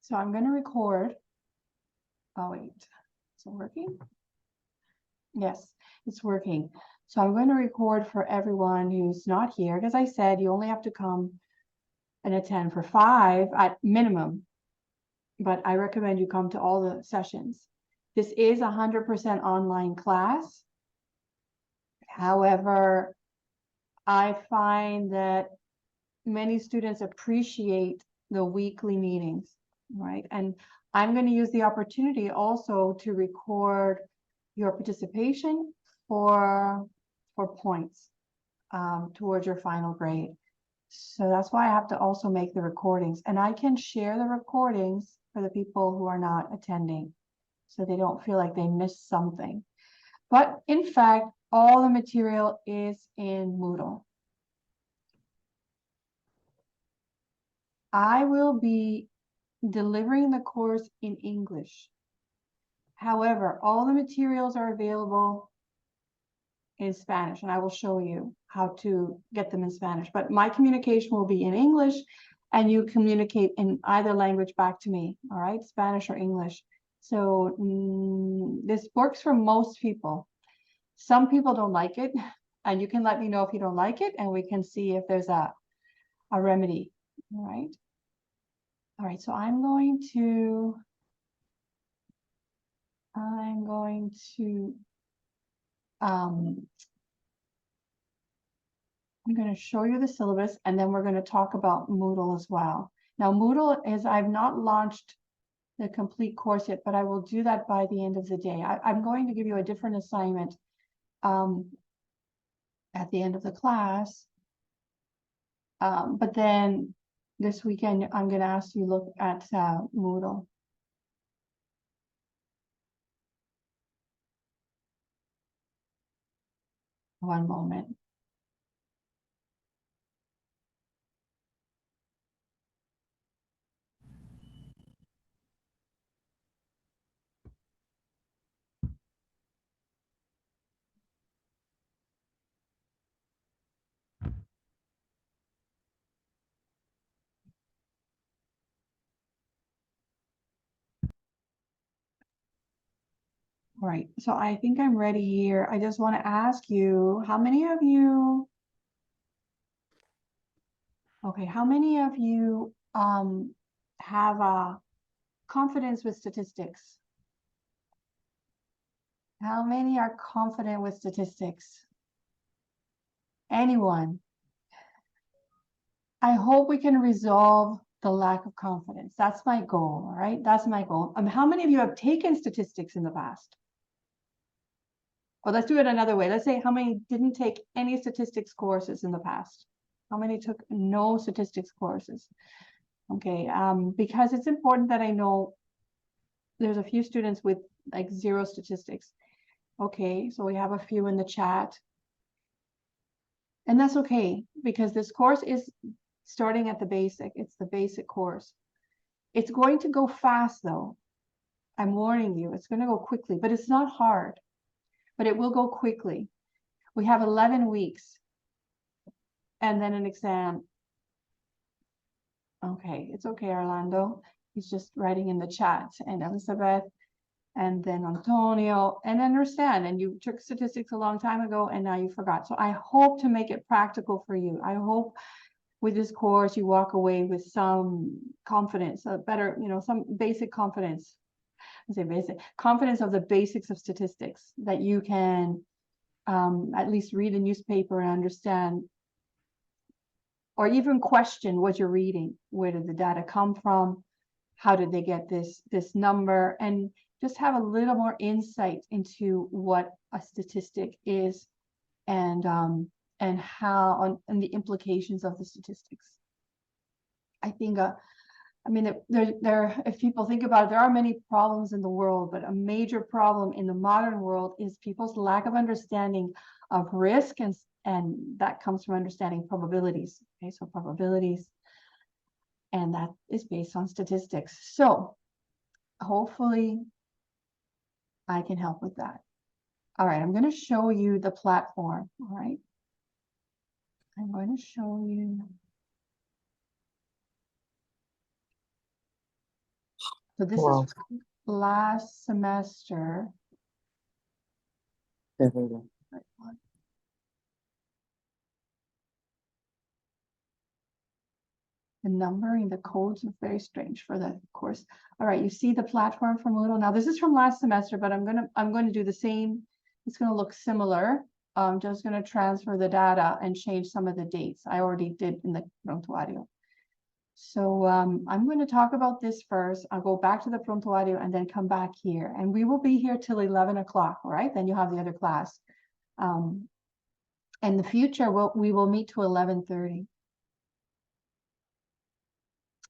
So I'm going to record. Oh, wait. Is it working? Yes, it's working. So I'm going to record for everyone who's not here. As I said, you only have to come and attend for 5 at minimum. But I recommend you come to all the sessions. This is 100% online class. However, I find that many students appreciate the weekly meetings, right? And I'm going to use the opportunity also to record your participation for points towards your final grade. So that's why I have to also make the recordings, and I can share the recordings for the people who are not attending, so they don't feel like they missed something. But in fact, all the material is in Moodle. I will be delivering the course in English. However, all the materials are available in Spanish, and I will show you how to get them in Spanish. But my communication will be in English, and you communicate in either language back to me, all right? Spanish or English. So this works for most people. Some people don't like it, and you can let me know if you don't like it, and we can see if there's a remedy, all right? All right, so I'm going to show you the syllabus, and then we're going to talk about Moodle as well. Now, Moodle is, I've not launched the complete course yet, but I will do that by the end of the day. I'm going to give you a different assignment at the end of the class. But then this weekend, I'm going to ask you to look at Moodle. One moment. All right, so I think I'm ready here. I just want to ask you, how many of you have a confidence with statistics? How many are confident with statistics? Anyone? I hope we can resolve the lack of confidence. That's my goal, all right? That's my goal. How many of you have taken statistics in the past? Well, let's do it another way. Let's say how many didn't take any statistics courses in the past? How many took no statistics courses? Okay, because it's important that I know there's a few students with like 0 statistics. Okay, so we have a few in the chat. And that's okay, because this course is starting at the basic. It's the basic course. It's going to go fast, though. I'm warning you, it's going to go quickly, but it's not hard. But it will go quickly. We have 11 weeks and then an exam. Okay, it's okay, Orlando. He's just writing in the chat. And Elizabeth, and then Antonio, and understand, and you took statistics a long time ago and now you forgot. So I hope to make it practical for you. I hope with this course you walk away with some confidence, a better, some basic confidence. I say basic confidence of the basics of statistics, that you can at least read a newspaper and understand, or even question what you're reading. Where did the data come from? How did they get this number? And just have a little more insight into what a statistic is, and how, and the implications of the statistics. I think, if people think about it, there are many problems in the world, but a major problem in the modern world is people's lack of understanding of risk, and that comes from understanding probabilities. Okay, so probabilities, and that is based on statistics. So hopefully I can help with that. All right, I'm going to show you the platform. All right, I'm going to show you. So this Wow. is last semester. Febrero. The numbering, the codes are very strange for the course. All right, you see the platform from Moodle. Now this is from last semester, but I'm going to do the same. It's going to look similar. I'm just going to transfer the data and change some of the dates. I already did in the prontuario. So I'm going to talk about this first. I'll go back to the prontuario and then come back here. And we will be here till 11 o'clock, all right? Then you have the other class. In the future, we will meet to 11:30.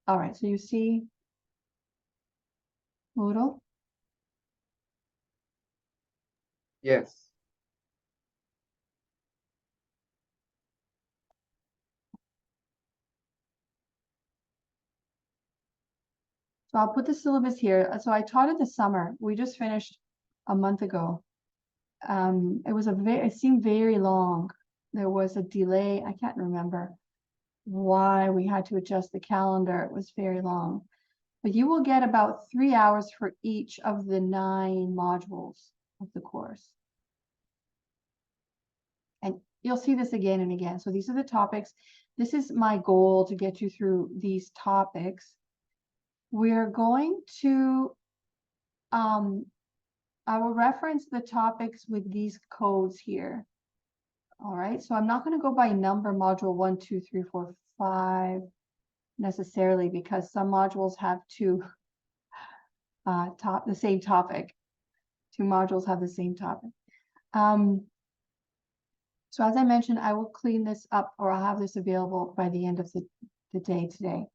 All right, so you see Moodle? Yes. So I'll put the syllabus here. So I taught it this summer. We just finished a month ago. It seemed very long. There was a delay. I can't remember why we had to adjust the calendar. It was very long. But you will get about 3 hours for each of the 9 modules of the course. And you'll see this again and again. So these are the topics. This is my goal, to get you through these topics. We're going to, I will reference the topics with these codes here. All right, so I'm not going to go by number, module 1, 2, 3, 4, 5 necessarily, because some modules have the same topic. 2 modules have the same topic. So as I mentioned, I will clean this up, or I'll have this available by the end of the day today.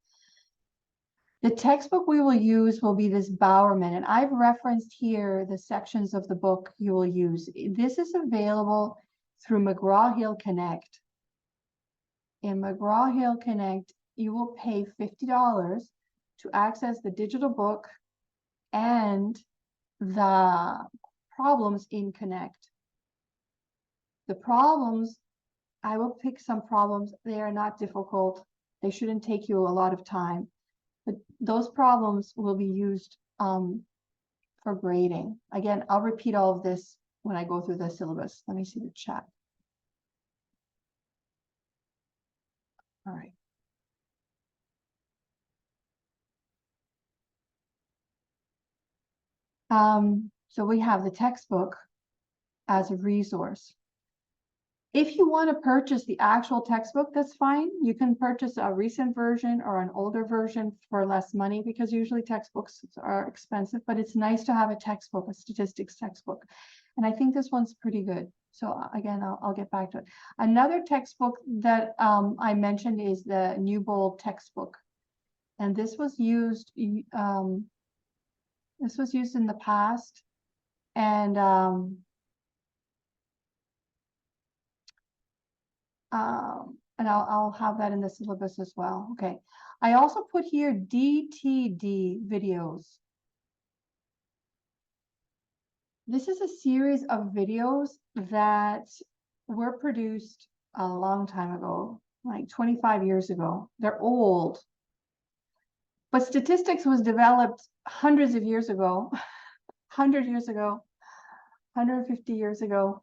The textbook we will use will be this Bowerman, and I've referenced here the sections of the book you will use. This is available through McGraw-Hill Connect. In McGraw-Hill Connect, you will pay $50 to access the digital book and the problems in Connect. The problems, I will pick some problems. They are not difficult. They shouldn't take you a lot of time. But those problems will be used for grading. Again, I'll repeat all of this when I go through the syllabus. Let me see the chat. All right. So we have the textbook as a resource. If you want to purchase the actual textbook, that's fine. You can purchase a recent version or an older version for less money, because usually textbooks are expensive, but it's nice to have a textbook, a statistics textbook. And I think this one's pretty good. So again, I'll get back to it. Another textbook that I mentioned is the Newbold textbook. And this was used in the past. And I'll have that in the syllabus as well. Okay. I also put here DTD videos. This is a series of videos that were produced a long time ago, like 25 years ago. They're old. But statistics was developed hundreds of years ago, 100 years ago, 150 years ago.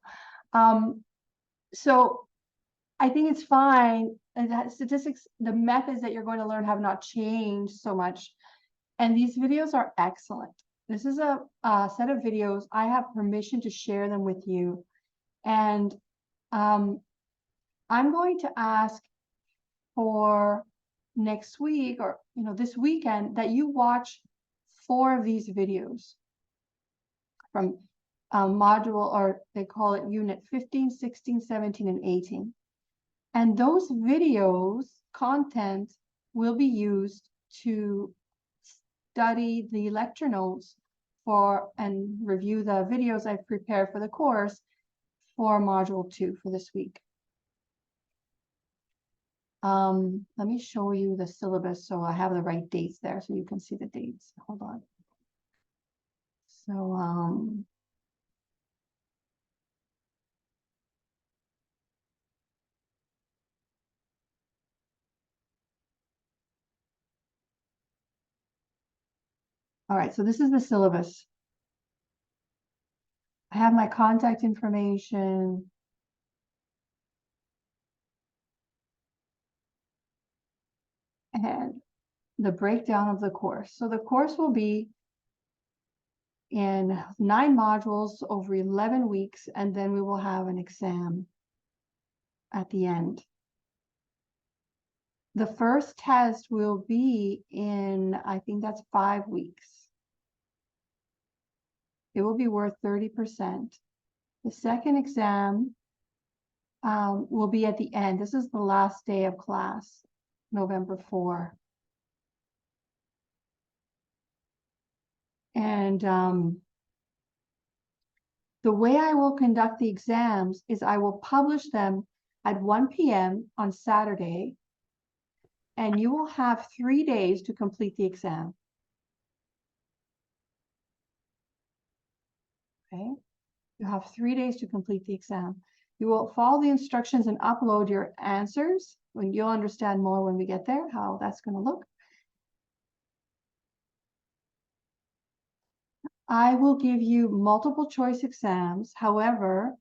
So I think it's fine. And that statistics, the methods that you're going to learn have not changed so much. And these videos are excellent. This is a set of videos. I have permission to share them with you. And I'm going to ask for next week, or this weekend, that you watch 4 of these videos from module, or they call it unit 15, 16, 17, and 18. And those videos content will be used to study the lecture notes and review the videos I've prepared for the course for module 2 for this week. Let me show you the syllabus so I have the right dates there so you can see the dates. Hold on. So All right, so this is the syllabus. I have my contact information. And the breakdown of the course. So the course will be in 9 modules over 11 weeks, and then we will have an exam at the end. The first test will be in, I think that's 5 weeks. It will be worth 30%. The second exam will be at the end. This is the last day of class, November 4. And the way I will conduct the exams is I will publish them at 1 p.m. on Saturday, and you will have 3 days to complete the exam. Okay, you have 3 days to complete the exam. You will follow the instructions and upload your answers. When you'll understand more when we get there, how that's going to look. I will give you multiple choice exams. However,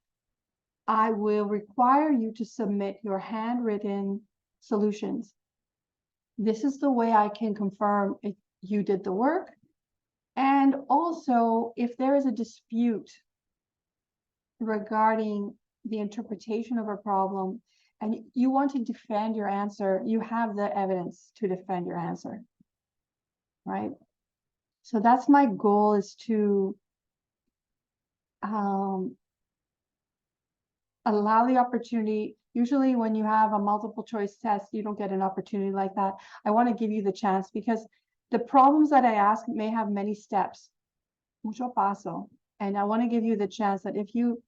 I will require you to submit your handwritten solutions. This is the way I can confirm if you did the work. And also, if there is a dispute regarding the interpretation of a problem and you want to defend your answer, you have the evidence to defend your answer, right? So that's my goal, is to allow the opportunity. Usually when you have a multiple choice test, you don't get an opportunity like that. I want to give you the chance, because the problems that I ask may have many steps, mucho paso. And I want to give you the chance that if you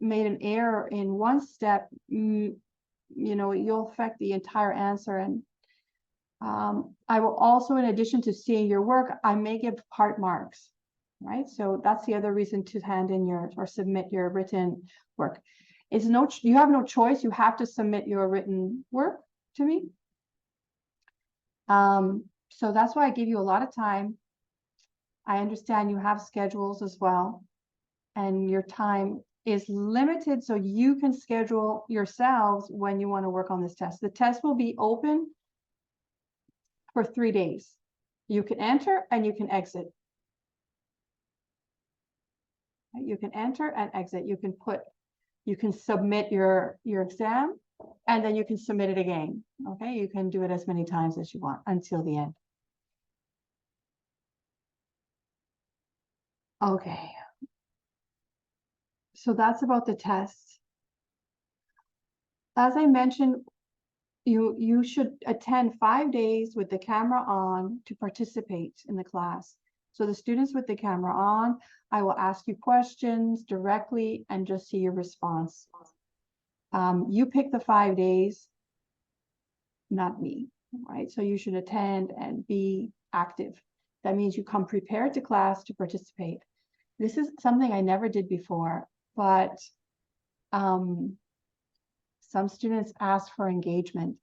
made an error in one step, you know, you'll affect the entire answer. And I will also, in addition to seeing your work, I may give part marks, right? So that's the other reason to hand in your, or submit your written work. You have no choice. You have to submit your written work to me. So that's why I give you a lot of time. I understand you have schedules as well, and your time is limited, so you can schedule yourselves when you want to work on this test. The test will be open for 3 days. You can enter and you can exit. You can enter and exit. You can submit your exam, and then you can submit it again. Okay, you can do it as many times as you want until the end. Okay. So that's about the test. As I mentioned, you should attend 5 days with the camera on to participate in the class. So the students with the camera on, I will ask you questions directly and just see your response. You pick the 5 days, not me, right? So you should attend and be active. That means you come prepared to class to participate. This is something I never did before, but some students ask for engagement.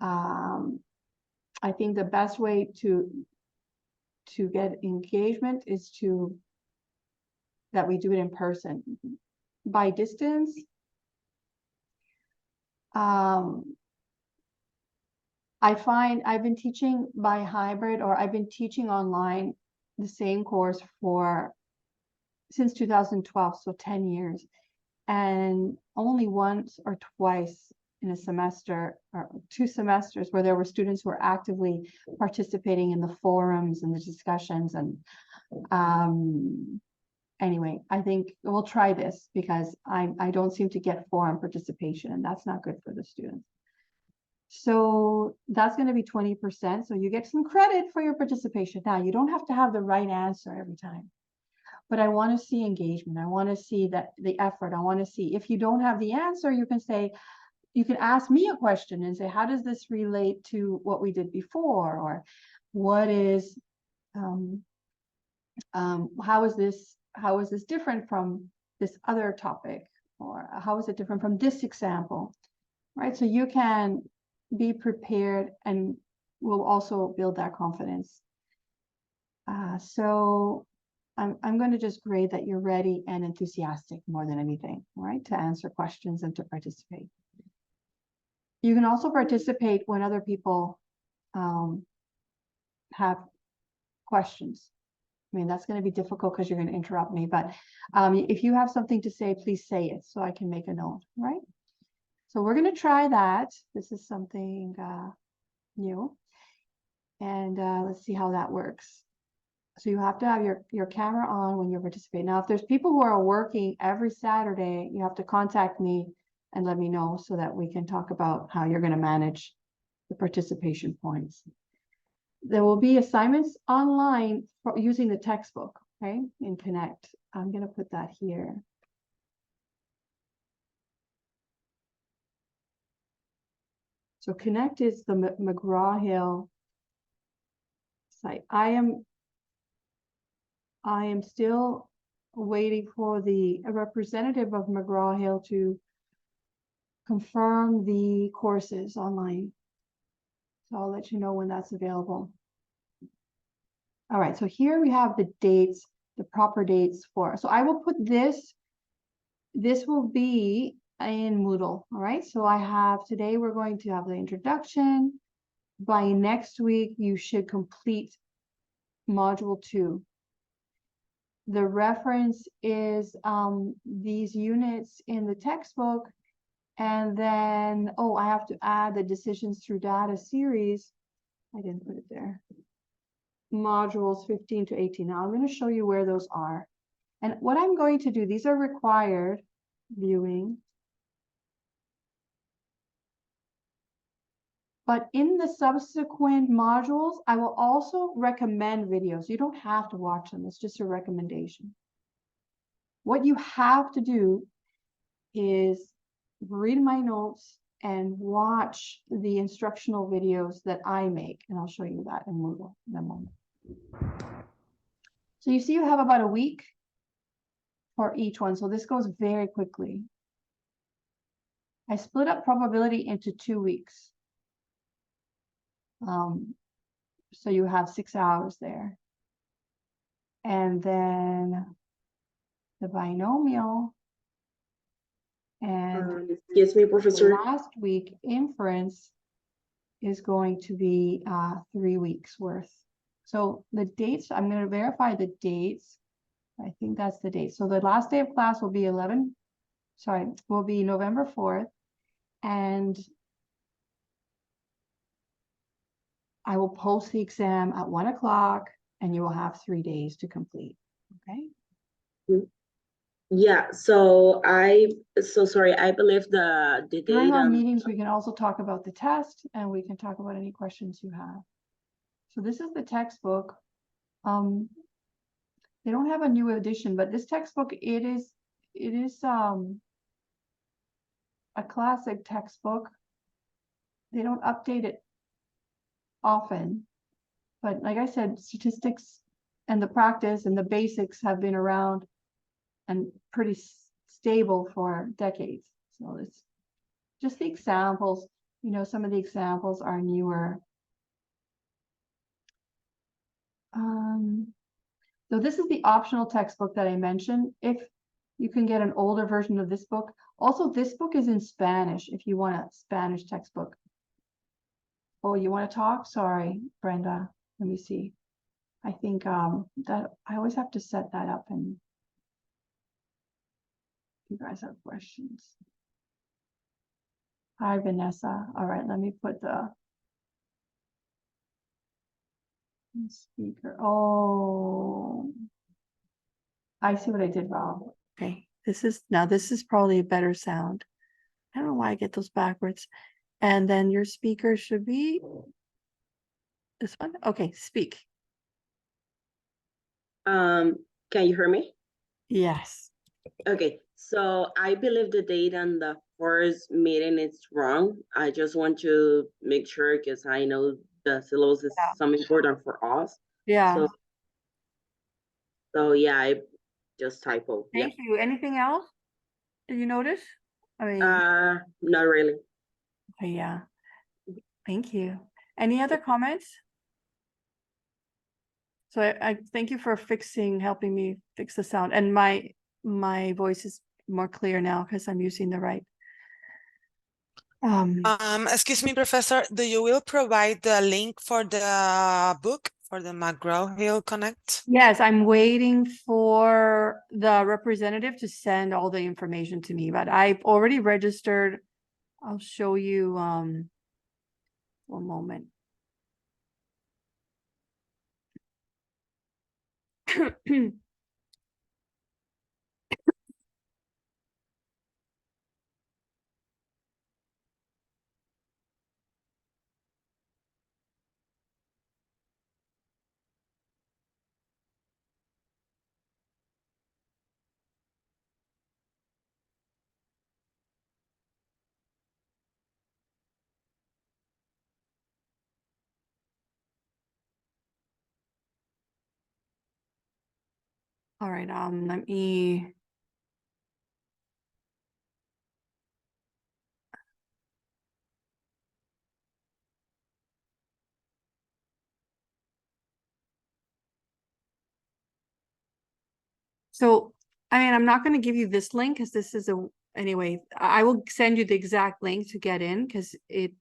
I think the best way to get engagement is that we do it in person. By distance, I find I've been teaching by hybrid, or I've been teaching online the same course since 2012, so 10 years. And only once or twice in a semester or 2 semesters where there were students who were actively participating in the forums and the discussions. And anyway, I think we'll try this, because I don't seem to get forum participation, and that's not good for the students. So that's going to be 20%. So you get some credit for your participation. Now, you don't have to have the right answer every time, but I want to see engagement. I want to see the effort. I want to see, if you don't have the answer, you can ask me a question and say, how does this relate to what we did before? Or what is, how is this different from this other topic? Or how is it different from this example? Right? So you can be prepared, and will also build that confidence. So I'm going to just grade that you're ready and enthusiastic more than anything, right? To answer questions and to participate. You can also participate when other people have questions. I mean, that's going to be difficult because you're going to interrupt me, but if you have something to say, please say it so I can make a note, right? So we're going to try that. This is something new. And let's see how that works. So you have to have your camera on when you're participating. Now, if there's people who are working every Saturday, you have to contact me and let me know so that we can talk about how you're going to manage the participation points. There will be assignments online for using the textbook, okay, in Connect. I'm going to put that here. So Connect is the McGraw-Hill site. I am still waiting for a representative of McGraw-Hill to confirm the courses online. So I'll let you know when that's available. All right, so here we have the dates, the proper dates for, so I will put this will be in Moodle, all right? So I have, today we're going to have the introduction. By next week, you should complete module 2. The reference is these units in the textbook. And then, oh, I have to add the decisions through data series. I didn't put it there. Modules 15 to 18. Now I'm going to show you where those are. And what I'm going to do, these are required viewing. But in the subsequent modules, I will also recommend videos. You don't have to watch them. It's just a recommendation. What you have to do is read my notes and watch the instructional videos that I make. And I'll show you that in Moodle in a moment. So you see you have about a week for each one. So this goes very quickly. I split up probability into 2 weeks. So you have 6 hours there. And then the binomial and Excuse me, Professor. last week inference is going to be 3 weeks worth. So the dates, I'm going to verify the dates. I think that's the date. So the last day of class will be will be November 4th. And I will post the exam at 1 o'clock and you will have 3 days to complete. Okay. Yeah, so sorry, I believe the During date our meetings, we can also talk about the test and we can talk about any questions you have. So this is the textbook. They don't have a new edition, but this textbook, it is a classic textbook. They don't update it often, but like I said, statistics and the practice and the basics have been around and pretty stable for decades. So it's just the examples, you know, some of the examples are newer. So this is the optional textbook that I mentioned. If you can get an older version of this book. Also, this book is in Spanish if you want a Spanish textbook. Oh, you want to talk? Sorry, Brenda. Let me see. I think that I always have to set that up and you guys have questions. Hi, Vanessa. All right, let me put the speaker. Oh, I see what I did wrong. Okay, this is probably a better sound. I don't know why I get those backwards. And then your speaker should be this one. Okay, speak. Can you hear me? Yes. Okay, so I believe the date on the first meeting is wrong. I just want to make sure because I know the syllabus is something important for us. Yeah. So yeah, I just typo. Thank you. Anything else? Did you notice? I mean, not really. okay, yeah. Thank you. Any other comments? So I thank you for helping me fix the sound, and my voice is more clear now because I'm using the right. Excuse me, Professor, do you will provide the link for the book for the McGraw-Hill Connect? Yes, I'm waiting for the representative to send all the information to me, but I've already registered. I'll show you, one moment. All right, let me. So, I mean, I'm not going to give you this link because this is anyway, I will send you the exact link to get in because it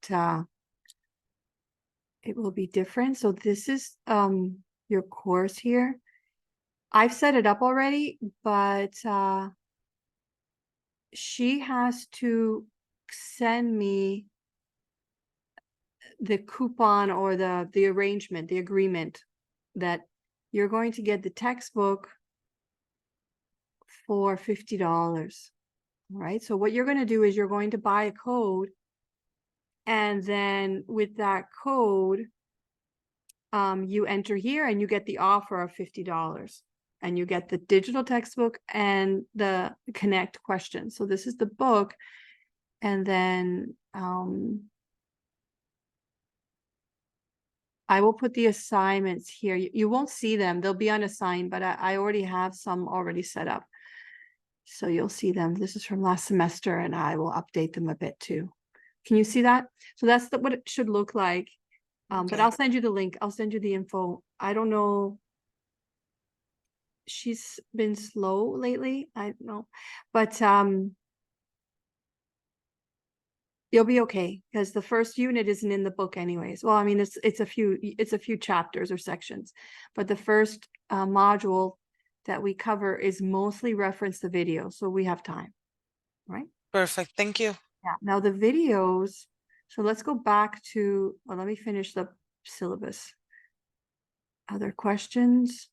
will be different. So this is your course here. I've set it up already, but she has to send me the coupon or the arrangement, the agreement that you're going to get the textbook for $50. All right. So what you're going to do is you're going to buy a code, and then with that code, you enter here and you get the offer of $50, and you get the digital textbook and the Connect questions. So this is the book, and then I will put the assignments here. You won't see them. They'll be unassigned, but I already have some already set up. So you'll see them. This is from last semester, and I will update them a bit too. Can you see that? So that's what it should look like. But Okay. I'll send you the link. I'll send you the info. I don't know. She's been slow lately. I don't know. But you'll be okay because the first unit isn't in the book anyways. Well, I mean, it's a few chapters or sections, but the first module that we cover is mostly reference the video, so we have time, right? Perfect. Thank you. Yeah. Now the videos. So let's go back to. Well, let me finish the syllabus. Other questions?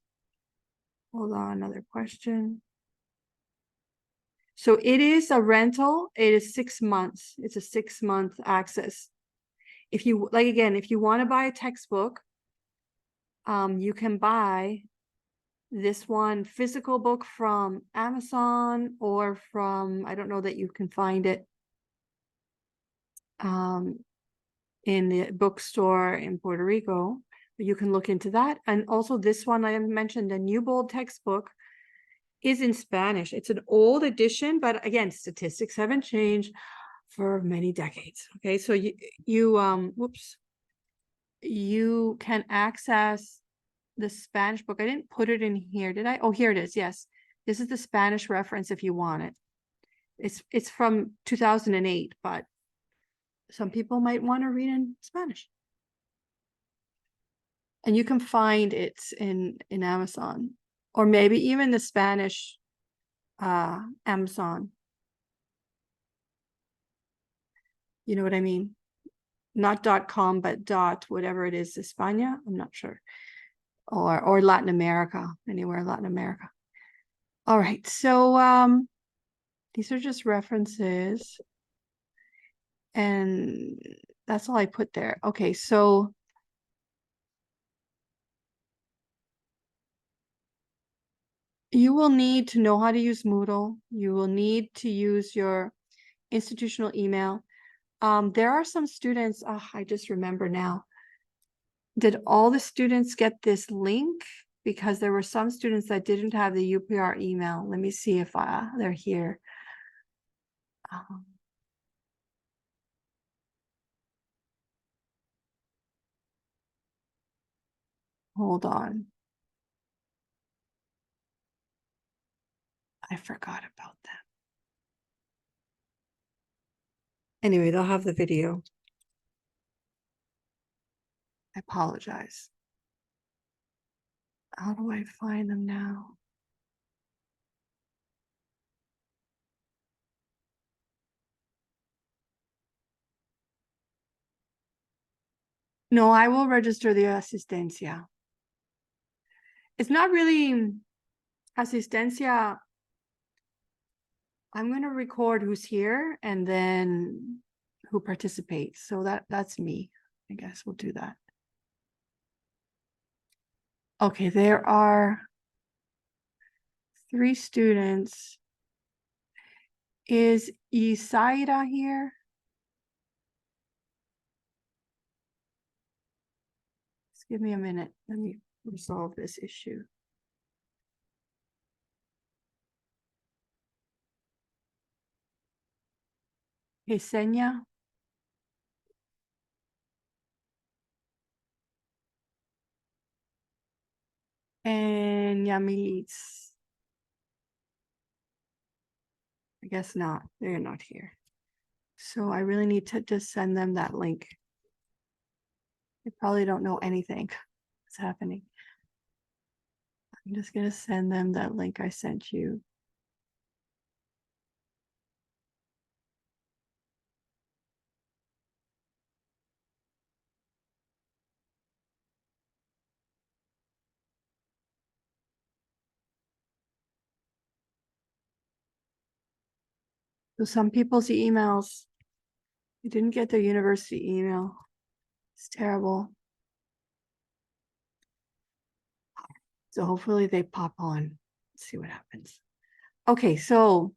Hold on. Another question. So it is a rental. It is 6 months. It's a 6-month access. If you like, again, if you want to buy a textbook, you can buy this one physical book from Amazon or from, I don't know that you can find it in the bookstore in Puerto Rico, but you can look into that. And also this one I mentioned, a New Bold textbook, is in Spanish. It's an old edition, but again, statistics haven't changed for many decades. Okay, so you can access the Spanish book. I didn't put it in here, did I? Oh, here it is. Yes, this is the Spanish reference if you want it. It's from 2008, but some people might want to read in Spanish. And you can find it in Amazon, or maybe even the Spanish Amazon. You know what I mean? Not .com, but whatever it is, España. I'm not sure. Or Latin America, anywhere in Latin America. All right, so these are just references, and that's all I put there. Okay, so you will need to know how to use Moodle. You will need to use your institutional email. There are some students, I just remember now. Did all the students get this link? Because there were some students that didn't have the UPR email. Let me see if they're here. Hold on. I forgot about that. Anyway, they'll have the video. I apologize. How do I find them now? No, I will register the asistencia. It's not really asistencia. I'm gonna record who's here and then who participates. So that's me. I guess we'll do that. Okay, there are 3 students. Is Isaira here? Just give me a minute. Let me resolve this issue. Yesenia? And Yamilitz. I guess not. They're not here. So I really need to just send them that link. They probably don't know anything that's happening. I'm just going to send them that link I sent you. So some people's emails, you didn't get their university email. It's terrible. So hopefully they pop on. Let's see what happens. Okay, so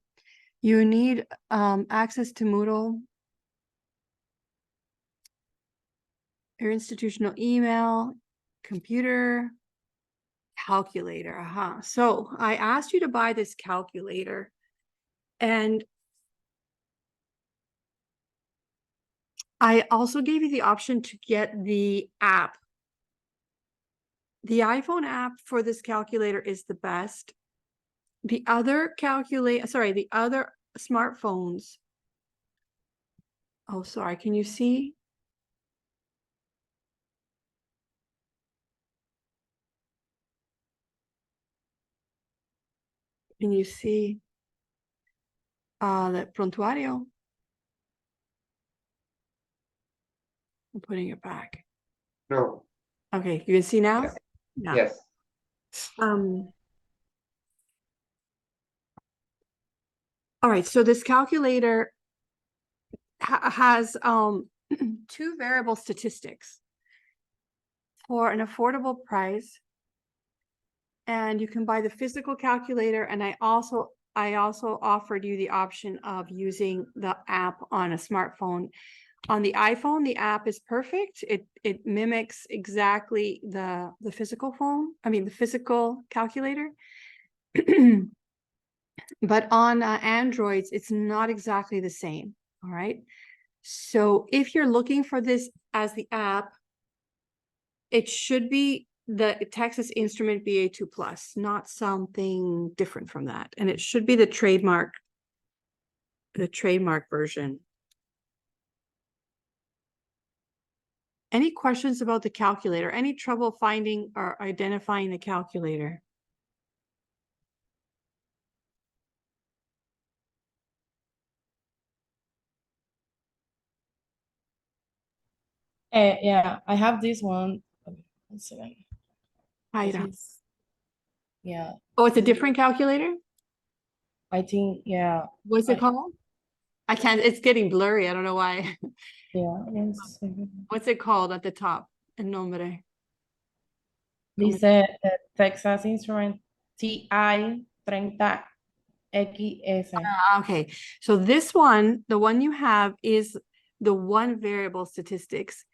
you need access to Moodle, your institutional email, computer, calculator. So I asked you to buy this calculator, and I also gave you the option to get the app. The iPhone app for this calculator is the best. The other the other smartphones. Oh, sorry, can you see? Can you see the prontuario? I'm putting it back. No. Okay, you can see now? Yes. Yeah. Yes. All right, so this calculator has 2 variable statistics for an affordable price. And you can buy the physical calculator, and I also offered you the option of using the app on a smartphone. On the iPhone, the app is perfect. It mimics exactly the physical the physical calculator. But on Androids, it's not exactly the same. All right. So if you're looking for this as the app, it should be the Texas Instrument BA2 Plus, not something different from that. And it should be the trademark version. Any questions about the calculator? Any trouble finding or identifying the calculator? Yeah, I have this one. One second. Ida. Yeah, Oh, it's a different calculator? I think, yeah, What's it called? I can't, it's getting blurry. I don't know why. yeah. 1 second. What's it called at the top? El nombre. Dice Texas Instrument TI 30XS. Okay, so this one, the one you have is the 1 variable statistics.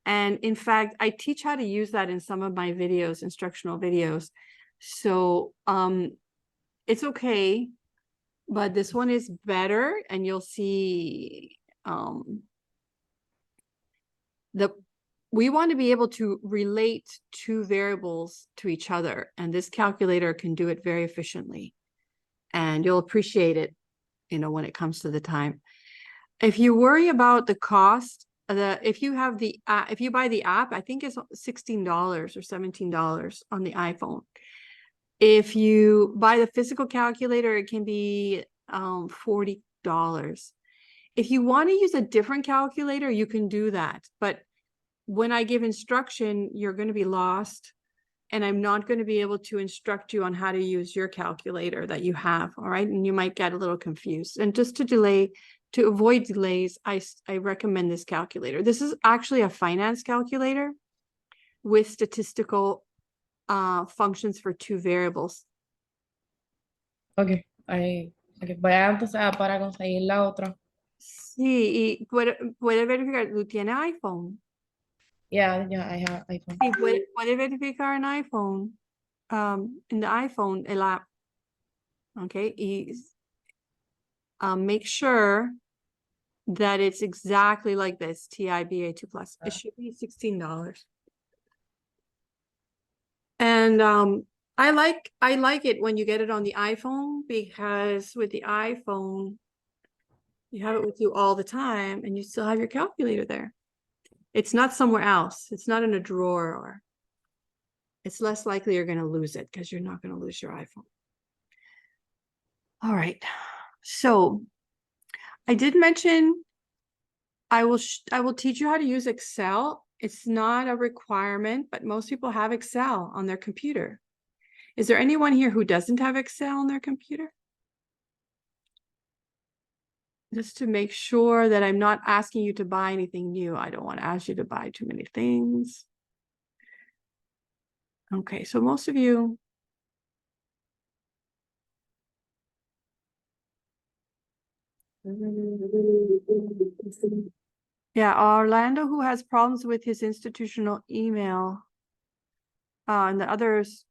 And in fact, I teach how to use that in some of my videos, instructional videos. So it's okay, but this one is better, and you'll see we want to be able to relate 2 variables to each other, and this calculator can do it very efficiently. and you'll appreciate it, when it comes to the time. If you worry about the cost, if you buy the app, I think it's $16 or $17 on the iPhone. If you buy the physical calculator, it can be $40. If you want to use a different calculator, you can do that. But when I give instruction, you're going to be lost, and I'm not going to be able to instruct you on how to use your calculator that you have. All right. And you might get a little confused. And just to avoid delays, I recommend this calculator. This is actually a finance calculator with statistical functions for 2 variables. Okay, voy a entonces para conseguir la otra. Sí, y puede verificar, ¿tú tienes iPhone? Yeah, I have iPhone. Sí, puede verificar en iPhone, in the iPhone, el app. Okay, y make sure that it's exactly like this, TIBA 2+. It should be $16. And I like it when you get it on the iPhone, because with the iPhone, you have it with you all the time and you still have your calculator there. It's not somewhere else. It's not in a drawer, or it's less likely you're going to lose it because you're not going to lose your iPhone. All right. So I did mention I will teach you how to use Excel. It's not a requirement, but most people have Excel on their computer. Is there anyone here who doesn't have Excel on their computer? Just to make sure that I'm not asking you to buy anything new. I don't want to ask you to buy too many things. Okay, so most of you. Yeah, Orlando, who has problems with his institutional email. And the others,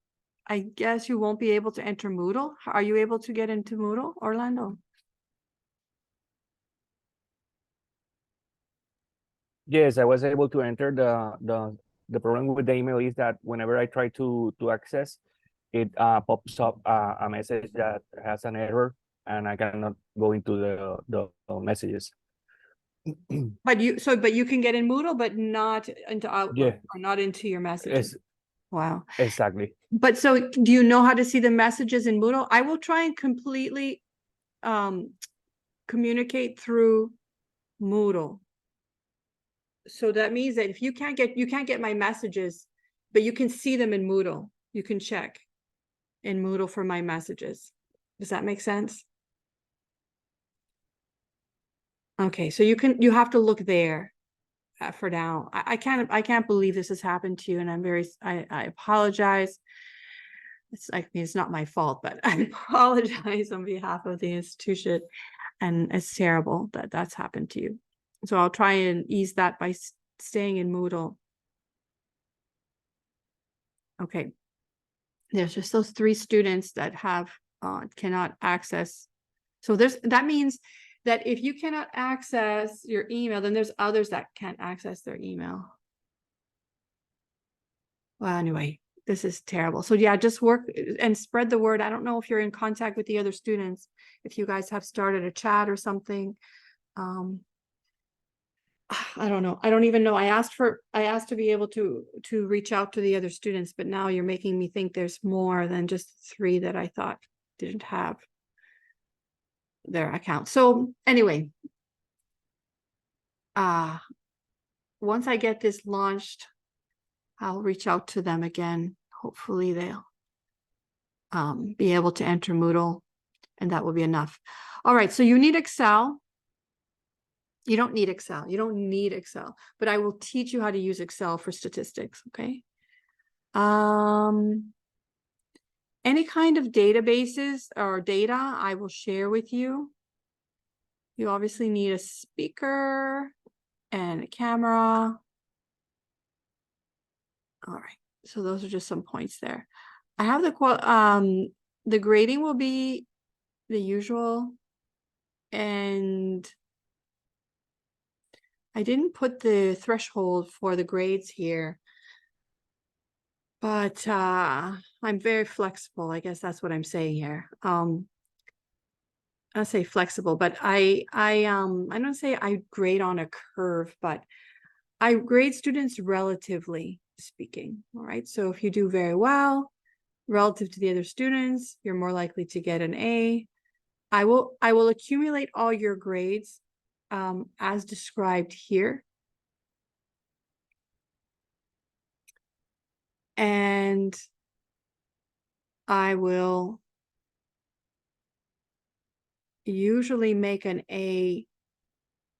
I guess you won't be able to enter Moodle. Are you able to get into Moodle, Orlando? Yes, I was able to enter. The problem with the email is that whenever I try to access, it pops up a message that has an error, and I cannot go into the messages. But you can get in Moodle, but not into Outlook, Yeah. or not into your messages. Wow. Exactly. But so do you know how to see the messages in Moodle? I will try and completely communicate through Moodle. So that means that if you can't get my messages, but you can see them in Moodle. You can check in Moodle for my messages. Does that make sense? Okay, so you have to look there for now. I can't believe this has happened to you, and I apologize. It's not my fault, but I apologize on behalf of the institution, and it's terrible that that's happened to you. So I'll try and ease that by staying in Moodle. Okay. There's just those 3 students that cannot access. So that means that if you cannot access your email, then there's others that can't access their email. Well, anyway, this is terrible. So yeah, just work and spread the word. I don't know if you're in contact with the other students, if you guys have started a chat or something. I don't know. I don't even know. I asked to be able to reach out to the other students, but now you're making me think there's more than just 3 that I thought didn't have their account. So anyway, once I get this launched, I'll reach out to them again. Hopefully they'll be able to enter Moodle, and that will be enough. All right, so you need Excel. You don't need Excel. You don't need Excel, but I will teach you how to use Excel for statistics, okay? Any kind of databases or data I will share with you. You obviously need a speaker and a camera. All right, so those are just some points there. I have the grading will be the usual, and I didn't put the threshold for the grades here, but I'm very flexible. I guess that's what I'm saying here. I'll say flexible, but I don't say I grade on a curve, but I grade students relatively speaking. All right. So if you do very well relative to the other students, you're more likely to get an A. I will accumulate all your grades as described here. And I will usually make an A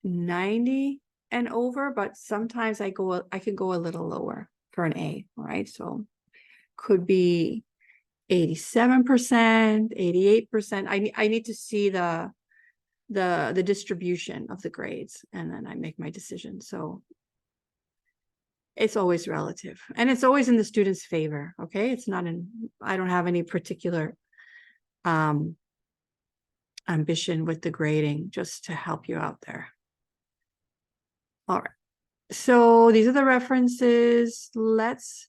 90 and over, but sometimes I can go a little lower for an A, all right? So could be 87%, 88%. I need to see the distribution of the grades, and then I make my decision. So it's always relative, and it's always in the student's favor, okay? It's not I don't have any particular ambition with the grading, just to help you out there. All right, so these are the references. Let's,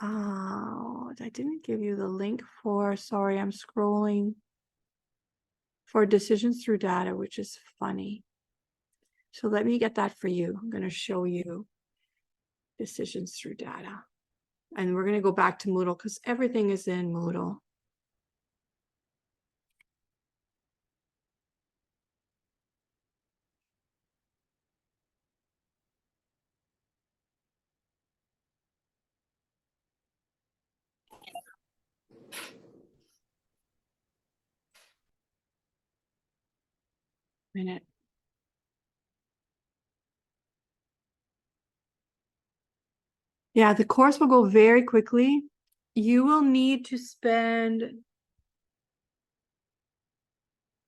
I didn't give you the link for, sorry, I'm scrolling, for decisions through data, which is funny. So let me get that for you. I'm going to show you decisions through data. And we're going to go back to Moodle because everything is in Moodle. Minute. Yeah, the course will go very quickly. You will need to spend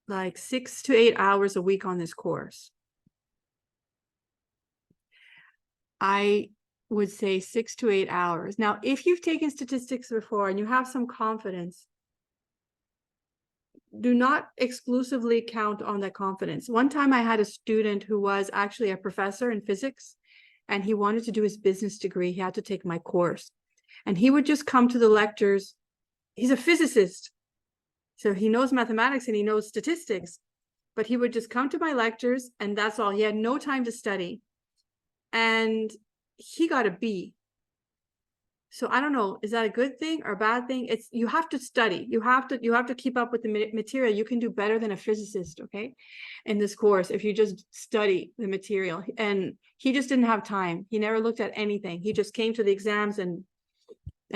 like 6 to 8 hours a week on this course. I would say 6 to 8 hours. Now, if you've taken statistics before and you have some confidence, do not exclusively count on that confidence. One time I had a student who was actually a professor in physics, and he wanted to do his business degree. He had to take my course, and he would just come to the lectures. He's a physicist, so he knows mathematics and he knows statistics, but he would just come to my lectures, and that's all. He had no time to study, and he got a B. So I don't know, is that a good thing or a bad thing? It's, you have to study. You have to keep up with the material. You can do better than a physicist, okay? In this course, if you just study the material. And he just didn't have time. He never looked at anything. He just came to the exams and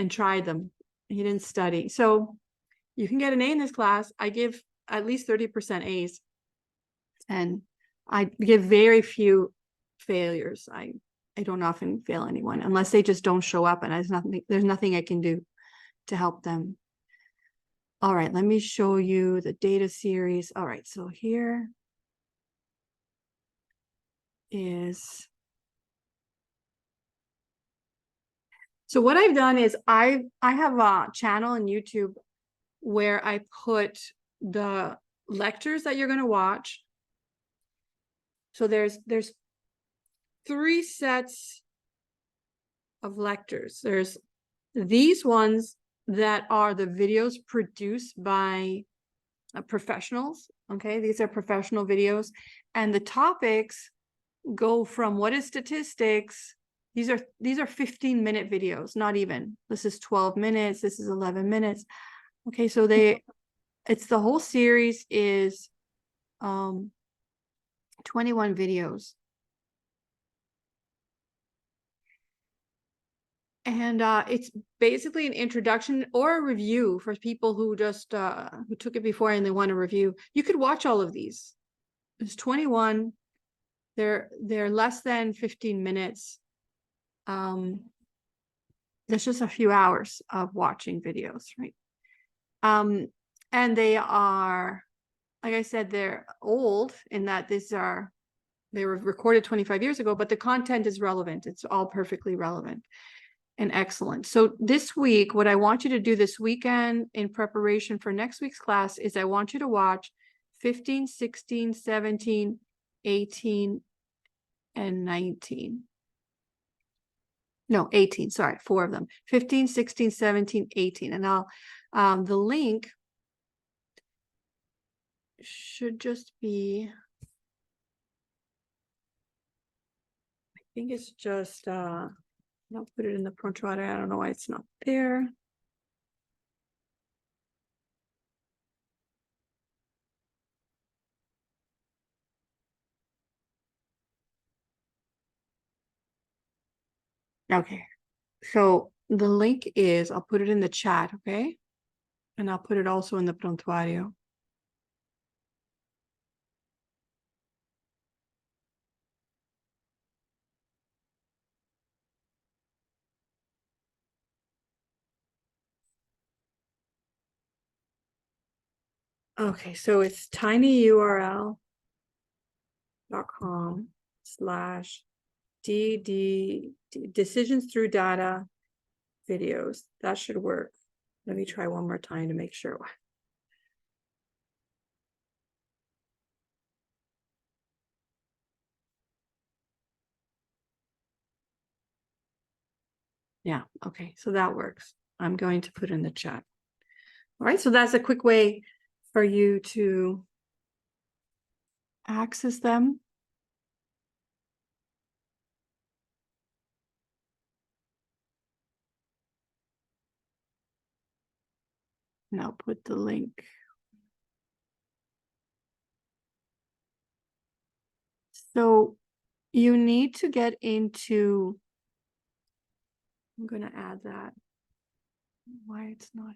tried them. He didn't study. So you can get an A in this class. I give at least 30% A's. And I give very few failures. I don't often fail anyone unless they just don't show up, and there's nothing I can do to help them. All right, let me show you the data series. All right, so here is, so what I've done is I have a channel on YouTube where I put the lectures that you're going to watch. So there's 3 sets of lectures. There's these ones that are the videos produced by professionals. Okay, these are professional videos, and the topics go from what is statistics. These are 15-minute videos, not even. This is 12 minutes. This is 11 minutes. Okay, so it's the whole series is 21 videos. And it's basically an introduction or a review for people who just who took it before and they want a review. You could watch all of these. There's 21. They're less than 15 minutes. There's just a few hours of watching videos, right? And they are, like I said, they're old in that they were recorded 25 years ago, but the content is relevant. It's all perfectly relevant and excellent. So this week, what I want you to do this weekend in preparation for next week's class is I want you to watch 15, 16, 17, 18, and 19. No, 18, sorry, 4 of them. 15, 16, 17, 18. And I'll, the link should just be, I think it's just, I'll put it in the prontuario. I don't know why it's not there. Okay, so the link is, I'll put it in the chat, okay? And I'll put it also in the prontuario. Okay, so it's tinyurl.com/DD decisions through data videos. That should work. Let me try one more time to make sure. Yeah, okay, so that works. I'm going to put in the chat. All right, so that's a quick way for you to access them. And I'll put the link. So you need to get into, I'm going to add that. Why it's not.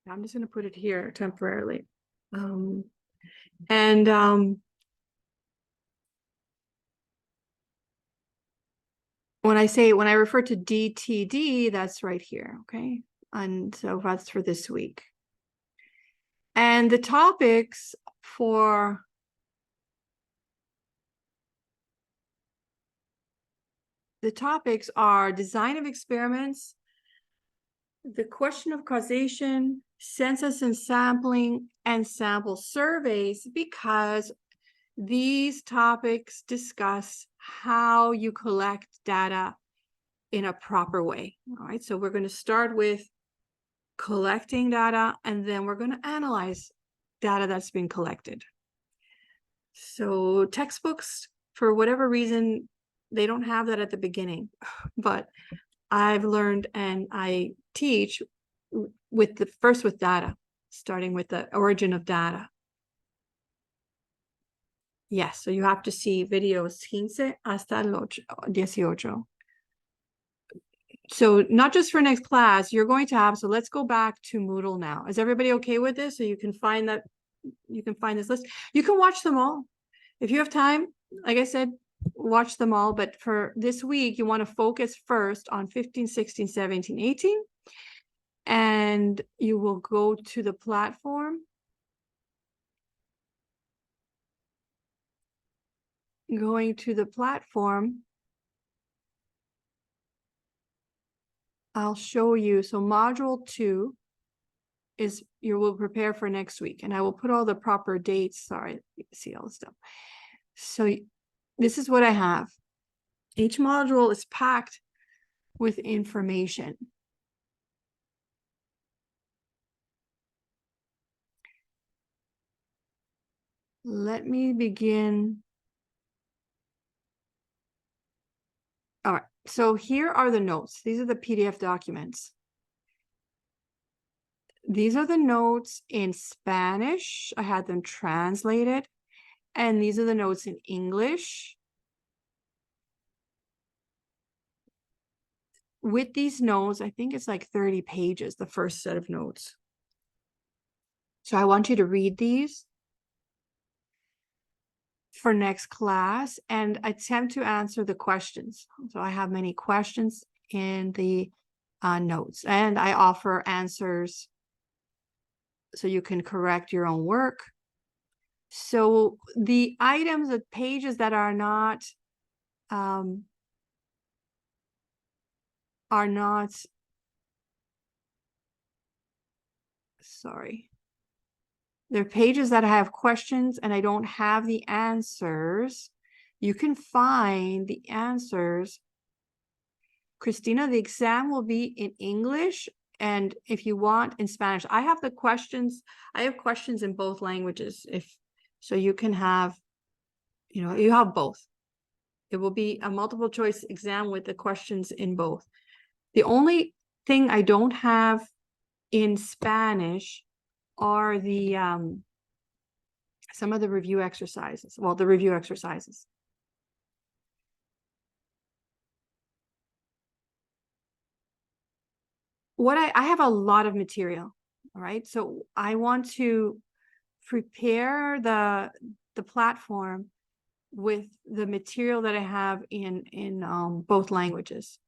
I'm just going to put it here temporarily. And when I refer to DTD, that's right here, okay? And so that's for this week. And the topics for are design of experiments, the question of causation, census and sampling, and sample surveys, because these topics discuss how you collect data in a proper way. All right, so we're going to start with collecting data, and then we're going to analyze data that's been collected. So textbooks, for whatever reason, they don't have that at the beginning, but I've learned and I teach with with data, starting with the origin of data. Yes, so you have to see videos 15 hasta el 18. So not just for next class, you're going to have, so let's go back to Moodle now. Is everybody okay with this? So you can find that, you can find this list. You can watch them all. If you have time, like I said, watch them all. But for this week, you want to focus first on 15, 16, 17, 18. And you will go to the platform. Going to the platform, I'll show you. So module 2 is you will prepare for next week, and I will put all the proper dates. Sorry, you can see all the stuff. So this is what I have. Each module is packed with information. Let me begin. All right, so here are the notes. These are the PDF documents. These are the notes in Spanish. I had them translated. And these are the notes in English. With these notes, I think it's like 30 pages, the first set of notes. So I want you to read these for next class and attempt to answer the questions. So I have many questions in the notes, and I offer answers so you can correct your own work. So the items, the pages that are not sorry. There are pages that have questions and I don't have the answers. You can find the answers. Christina, the exam will be in English, and if you want in Spanish. I have the questions. I have questions in both languages. So you can have, you have both. It will be a multiple choice exam with the questions in both. The only thing I don't have in Spanish are the some of the review exercises. Well, the review exercises. What I have a lot of material, all right? So I want to prepare the platform with the material that I have in both languages,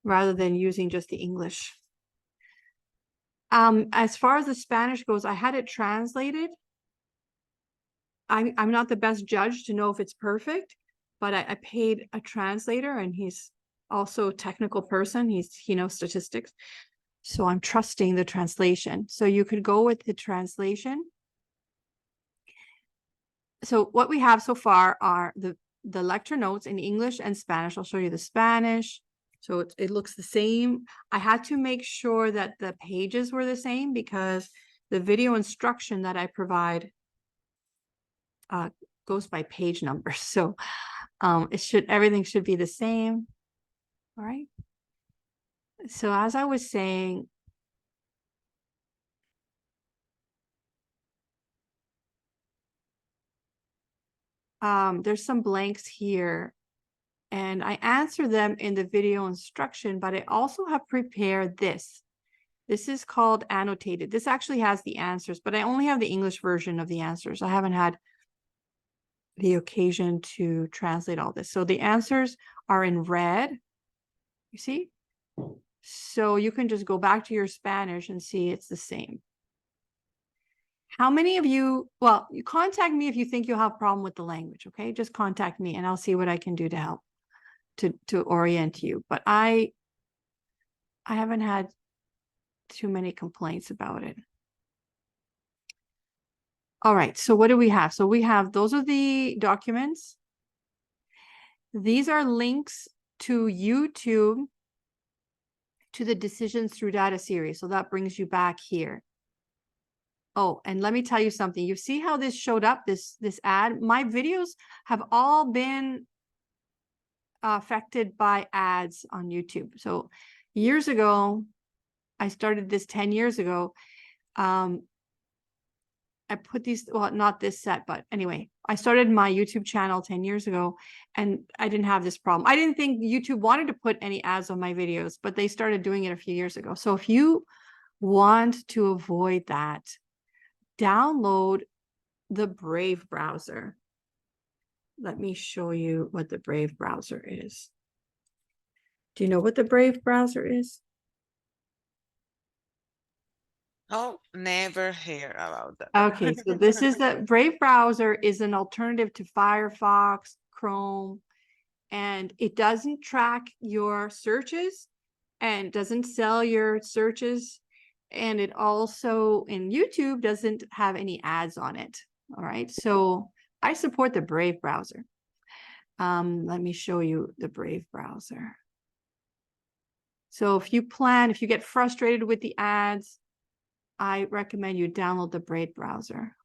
rather than using just the English. As far as the Spanish goes, I had it translated. I'm not the best judge to know if it's perfect, but I paid a translator, and he's also a technical person. He knows statistics. So I'm trusting the translation. So you could go with the translation. So what we have so far are the lecture notes in English and Spanish. I'll show you the Spanish. So it looks the same. I had to make sure that the pages were the same because the video instruction that I provide goes by page numbers. So everything should be the same. All right. So as I was saying, there's some blanks here, and I answer them in the video instruction, but I also have prepared this. This is called annotated. This actually has the answers, but I only have the English version of the answers. I haven't had the occasion to translate all this. So the answers are in red, you see? So you can just go back to your Spanish and see it's the same. How many of you, well, you contact me if you think you'll have a problem with the language, okay? Just contact me and I'll see what I can do to help, to orient you. But I haven't had too many complaints about it. All right, so what do we have? So we have, those are the documents. These are links to YouTube, to the Decisions Through Data series. So that brings you back here. Oh, and let me tell you something. You see how this showed up, this ad? My videos have all been affected by ads on YouTube. So years ago, I started this 10 years ago. I put these, well, not this set, but anyway, I started my YouTube channel 10 years ago and I didn't have this problem. I didn't think YouTube wanted to put any ads on my videos, but they started doing it a few years ago. So if you want to avoid that, download the Brave browser. Let me show you what the Brave browser is. Do you know what the Brave browser is? Oh, never hear about that. Okay, so this is the Brave browser is an alternative to Firefox, Chrome, and it doesn't track your searches and doesn't sell your searches. And it also in YouTube doesn't have any ads on it. All right, so I support the Brave browser. Let me show you the Brave browser. So if you get frustrated with the ads, I recommend you download the Brave browser.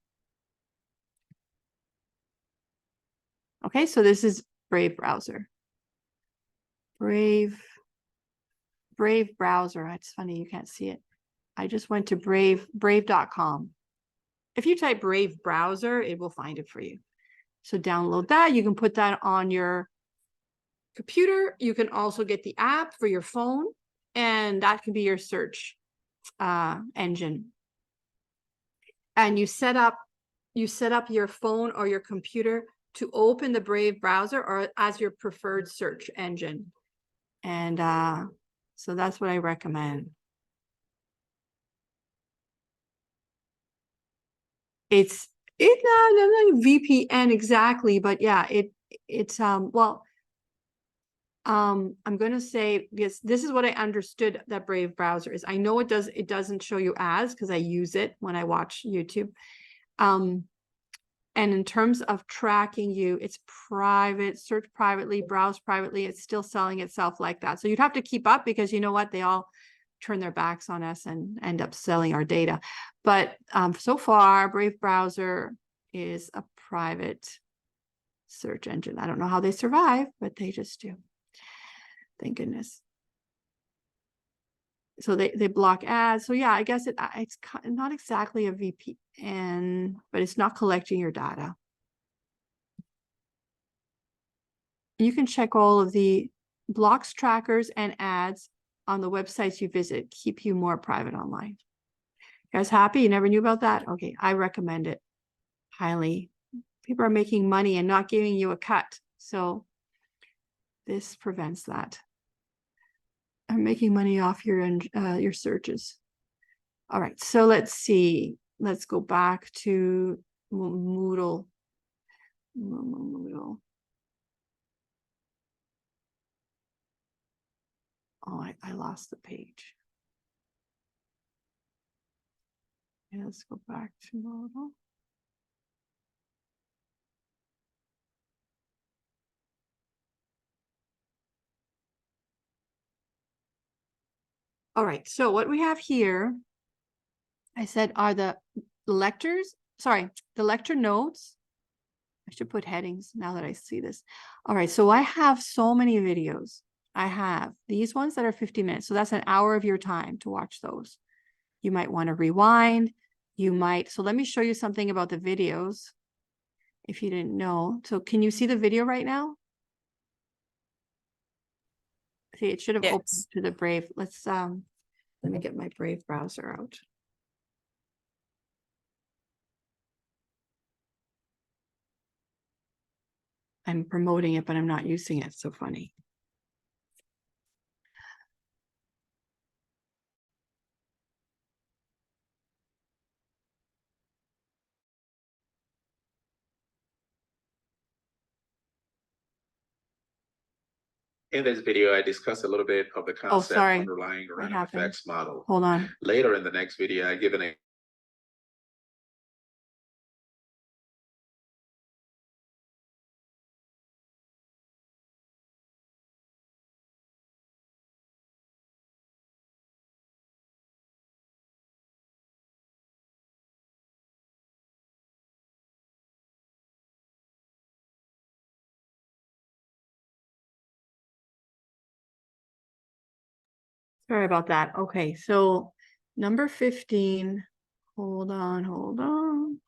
Okay, so this is Brave browser. Brave browser. It's funny, you can't see it. I just went to brave.com. If you type Brave browser, it will find it for you. So download that. You can put that on your computer. You can also get the app for your phone, and that can be your search engine. And you set up your phone or your computer to open the Brave browser or as your preferred search engine. And so that's what I recommend. It's not VPN exactly, but yeah, I'm going to say, because this is what I understood that Brave browser is. I know it doesn't show you ads because I use it when I watch YouTube. And in terms of tracking you, it's private, search privately, browse privately. It's still selling itself like that. So you'd have to keep up because you know what? They all turn their backs on us and end up selling our data. But so far, Brave Browser is a private search engine. I don't know how they survive, but they just do. Thank goodness. So they block ads. So yeah, I guess it's not exactly a VPN, but it's not collecting your data. You can check all of the blocks, trackers, and ads on the websites you visit. Keep you more private online. You guys happy? You never knew about that? Okay, I recommend it highly. People are making money and not giving you a cut. So this prevents that. I'm making money off your searches. All right, so let's see. Let's go back to Moodle. Moodle. Oh, I lost the page. Yeah, let's go back to Moodle. All right, so what we have here, I said, are the lectures, sorry, the lecture notes. I should put headings now that I see this. All right, so I have so many videos. I have these ones that are 50 minutes. So that's an hour of your time to watch those. You might want to rewind. You might, so let me show you something about the videos if you didn't know. So can you see the video right now? See, it should have opened Yes. to the Brave. Let me get my Brave browser out. I'm promoting it, but I'm not using it. So funny. In this video, I discuss a little bit of the concept sorry. underlying the What random happened? effects model. Hold on. Later in the next video, I give an Sorry about that. Okay, so number 15. Hold on, hold on.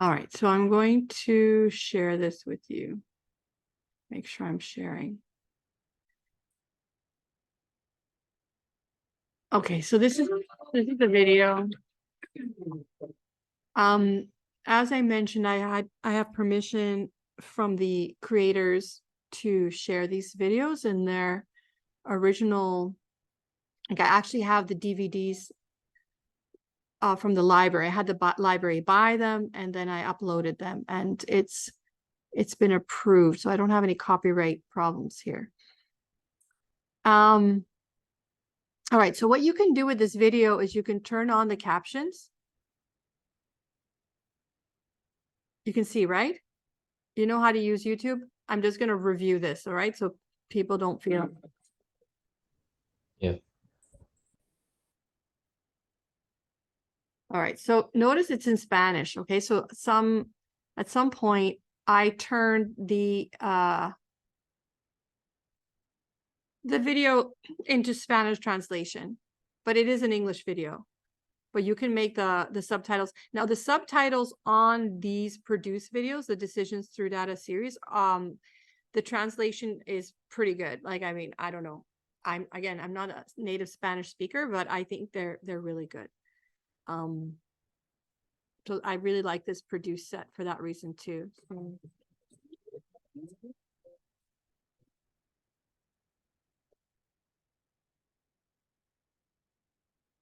All right, so I'm going to share this with you. Make sure I'm sharing. Okay, so this is the video. As I mentioned, I have permission from the creators to share these videos in their original. Like I actually have the DVDs from the library. I had the library buy them and then I uploaded them, and it's been approved, so I don't have any copyright problems here. All right, so what you can do with this video is you can turn on the captions. You can see, right? You know how to use YouTube? I'm just going to review this, all right? So people don't feel. Yeah. All right, so notice it's in Spanish, okay? So at some point I turned the video into Spanish translation, but it is an English video. But you can make the subtitles. Now the subtitles on these produced videos, the Decisions Through Data series, the translation is pretty good. Like, I mean, I don't know. I'm not a native Spanish speaker, but I think they're really good. So I really like this produced set for that reason too.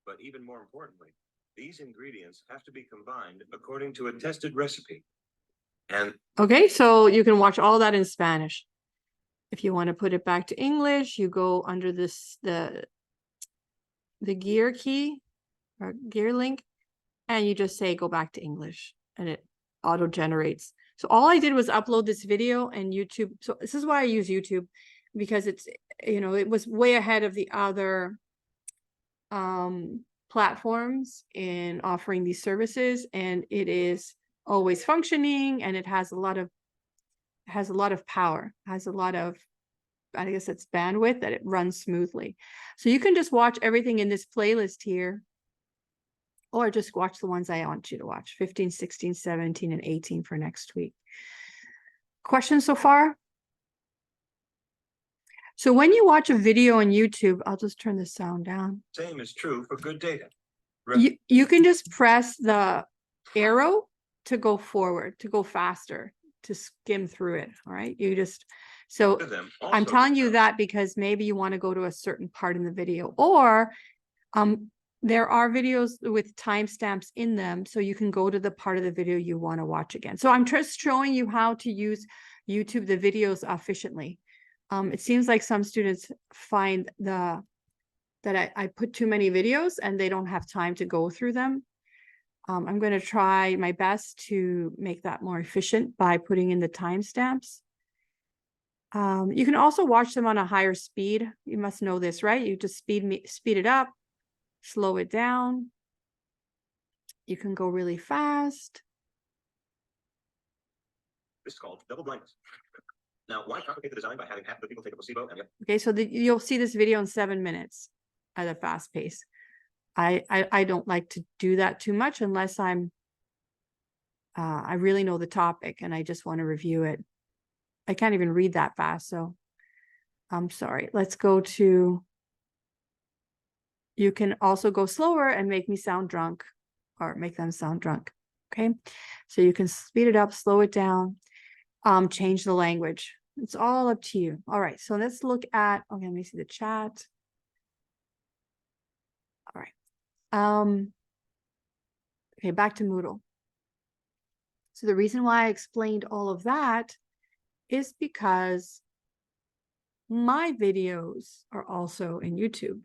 But even more importantly, These ingredients have to be combined according to a tested recipe. And Okay, so you can watch all that in Spanish. If you want to put it back to English, you go under this the gear key or gear link, and you just say go back to English, and it auto generates. So all I did was upload this video and YouTube. So this is why I use YouTube, because it's, you know, it was way ahead of the other platforms in offering these services, and it is always functioning, and it has a lot of power, has a lot of, I guess it's bandwidth, that it runs smoothly. So you can just watch everything in this playlist here, or just watch the ones I want you to watch, 15, 16, 17, and 18 for next week. Questions so far? So when you watch a video on YouTube, I'll just turn the sound down. same is true for good data. You can just press the arrow to go forward, to go faster, to skim through it. All right. You just, so I'm telling you that because maybe you want to go to a certain part in the video, or there are videos with timestamps in them, so you can go to the part of the video you want to watch again. So I'm just showing you how to use YouTube, the videos efficiently. It seems like some students find that I put too many videos and they don't have time to go through them. I'm going to try my best to make that more efficient by putting in the timestamps. You can also watch them on a higher speed. You must know this, right? You just speed it up, slow it down. You can go really fast. This is called double blindness. Now, why complicate the design by having half the people take a placebo and Okay, so you'll see this video in 7 minutes at a fast pace. I don't like to do that too much unless I really know the topic and I just want to review it. I can't even read that fast, so I'm sorry. Let's go to, you can also go slower and make me sound drunk, or make them sound drunk. Okay, so you can speed it up, slow it down, change the language. It's all up to you. All right, so let's look at, okay, let me see the chat. All right. Okay, back to Moodle. So the reason why I explained all of that is because my videos are also in YouTube.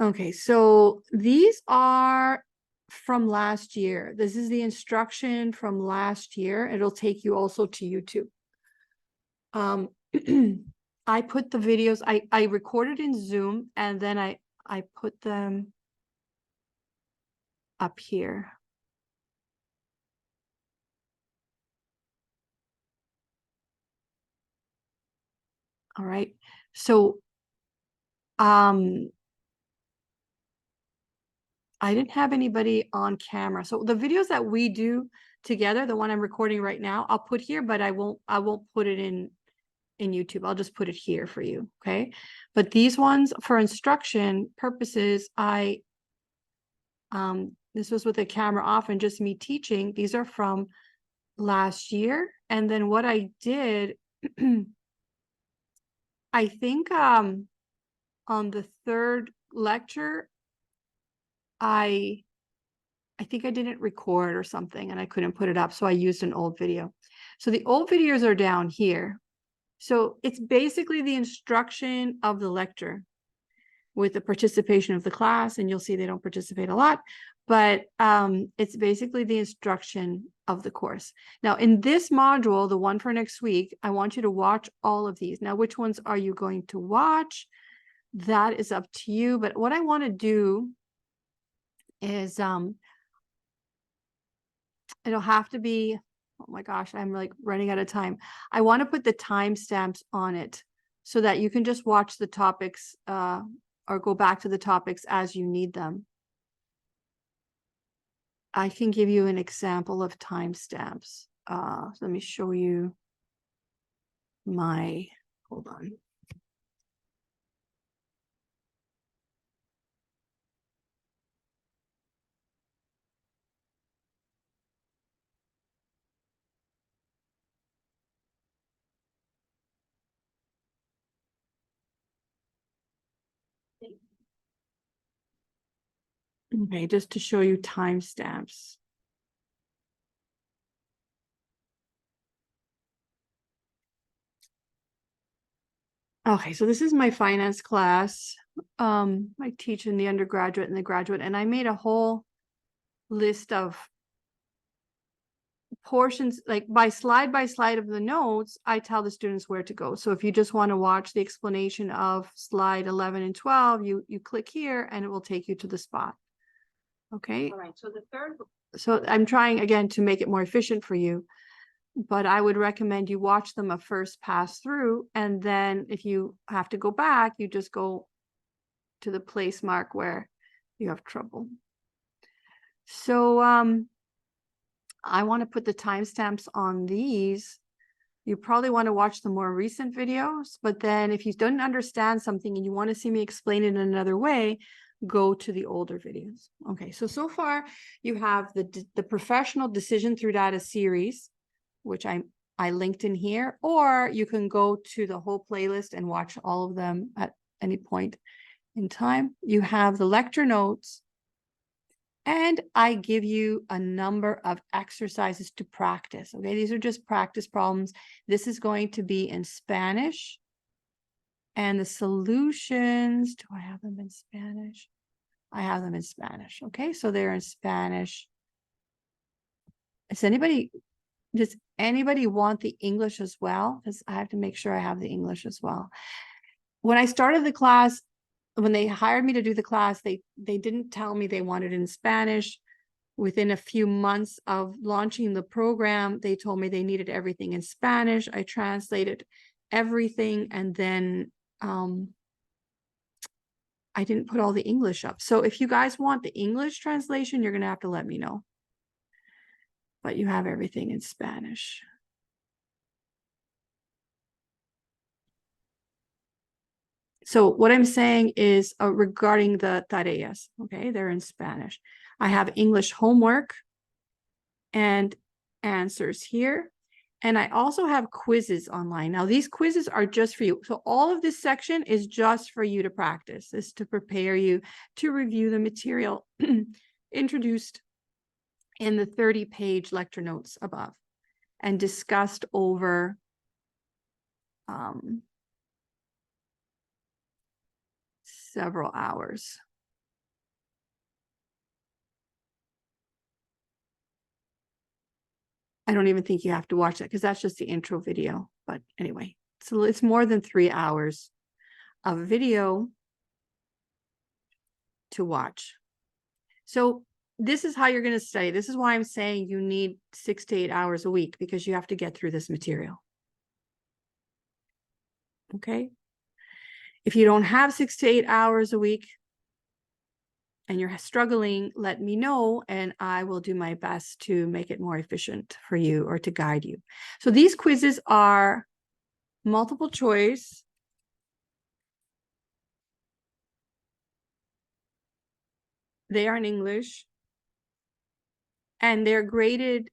Okay, so these are from last year. This is the instruction from last year. It'll take you also to YouTube. I put the videos, I recorded in Zoom, and then I put them up here. All right. So I didn't have anybody on camera. So the videos that we do together, the one I'm recording right now, I'll put here, but I won't put it in YouTube. I'll just put it here for you. Okay. But these ones for instruction purposes, this was with the camera off and just me teaching. These are from last year. And then what I did, I think on the third lecture, I think I didn't record or something and I couldn't put it up. So I used an old video. So the old videos are down here. So it's basically the instruction of the lecture with the participation of the class. And you'll see they don't participate a lot, but it's basically the instruction of the course. Now in this module, the one for next week, I want you to watch all of these. Now, which ones are you going to watch? That is up to you. But what I want to do is it'll have to be, oh my gosh, I'm like running out of time. I want to put the timestamps on it so that you can just watch the topics or go back to the topics as you need them. I can give you an example of timestamps. Let me show you my, hold on. Okay, just to show you timestamps. Okay, so this is my finance class. I teach in the undergraduate and the graduate, and I made a whole list of portions, like by slide of the notes, I tell the students where to go. So if you just want to watch the explanation of slide 11 and 12, you click here and it will take you to the spot. Okay. All right, so the third, So I'm trying again to make it more efficient for you, but I would recommend you watch them a first pass through, and then if you have to go back, you just go to the place mark where you have trouble. So I want to put the timestamps on these. You probably want to watch the more recent videos, but then if you don't understand something and you want to see me explain it in another way, go to the older videos. Okay, so far you have the professional decision through data series, which I linked in here, or you can go to the whole playlist and watch all of them at any point in time. You have the lecture notes, and I give you a number of exercises to practice. Okay, these are just practice problems. This is going to be in Spanish. And the solutions, do I have them in Spanish? I have them in Spanish. Okay, so they're in Spanish. Does anybody want the English as well? Because I have to make sure I have the English as well. When I started the class, when they hired me to do the class, they didn't tell me they wanted it in Spanish. Within a few months of launching the program, they told me they needed everything in Spanish. I translated everything, and then I didn't put all the English up. So if you guys want the English translation, you're going to have to let me know. But you have everything in Spanish. So what I'm saying is regarding the tareas, okay, they're in Spanish. I have English homework and answers here. And I also have quizzes online. Now, these quizzes are just for you. So all of this section is just for you to practice. This is to prepare you to review the material introduced in the 30-page lecture notes above and discussed over several hours. I don't even think you have to watch that because that's just the intro video. But anyway, so it's more than 3 hours of video to watch. So this is how you're going to study. This is why I'm saying you need 6 to 8 hours a week, because you have to get through this material. Okay. If you don't have 6 to 8 hours a week and you're struggling, let me know and I will do my best to make it more efficient for you or to guide you. So these quizzes are multiple choice. They are in English and they're graded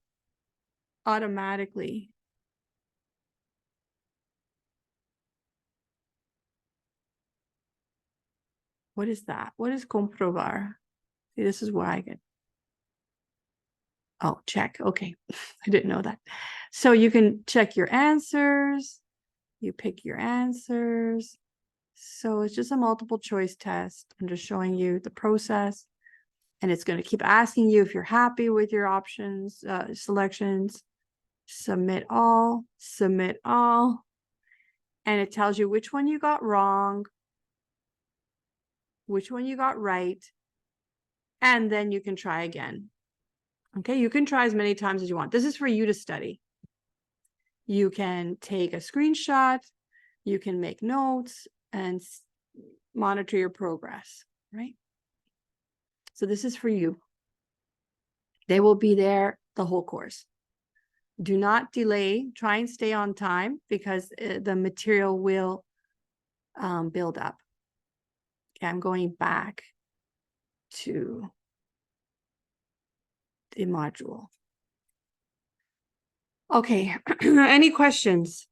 automatically. What is that? What is comprobar? See, this is where I get. Oh, check. Okay. I didn't know that. So you can check your answers. You pick your answers. So it's just a multiple choice test. I'm just showing you the process. And it's going to keep asking you if you're happy with your options, selections. Submit all, submit all. And it tells you which one you got wrong, which one you got right. And then you can try again. Okay, you can try as many times as you want. This is for you to study. You can take a screenshot, you can make notes and monitor your progress, right? So this is for you. They will be there the whole course. Do not delay, try and stay on time because the material will build up. Okay, I'm going back to the module. Okay, any questions?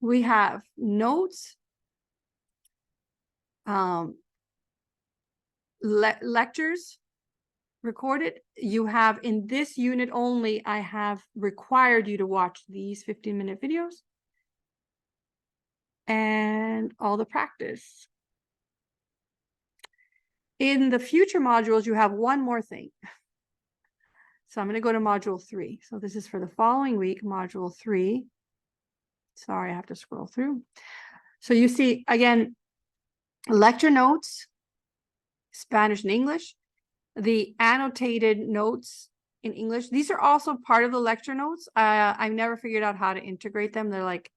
We have notes, lectures, recorded. You have in this unit only, I have required you to watch these 15-minute videos and all the practice. In the future modules, you have one more thing. So I'm going to go to module 3. So this is for the following week, module 3. Sorry, I have to scroll through. So you see, again, lecture notes, Spanish and English, the annotated notes in English. These are also part of the lecture notes. I've never figured out how to integrate them. They're like,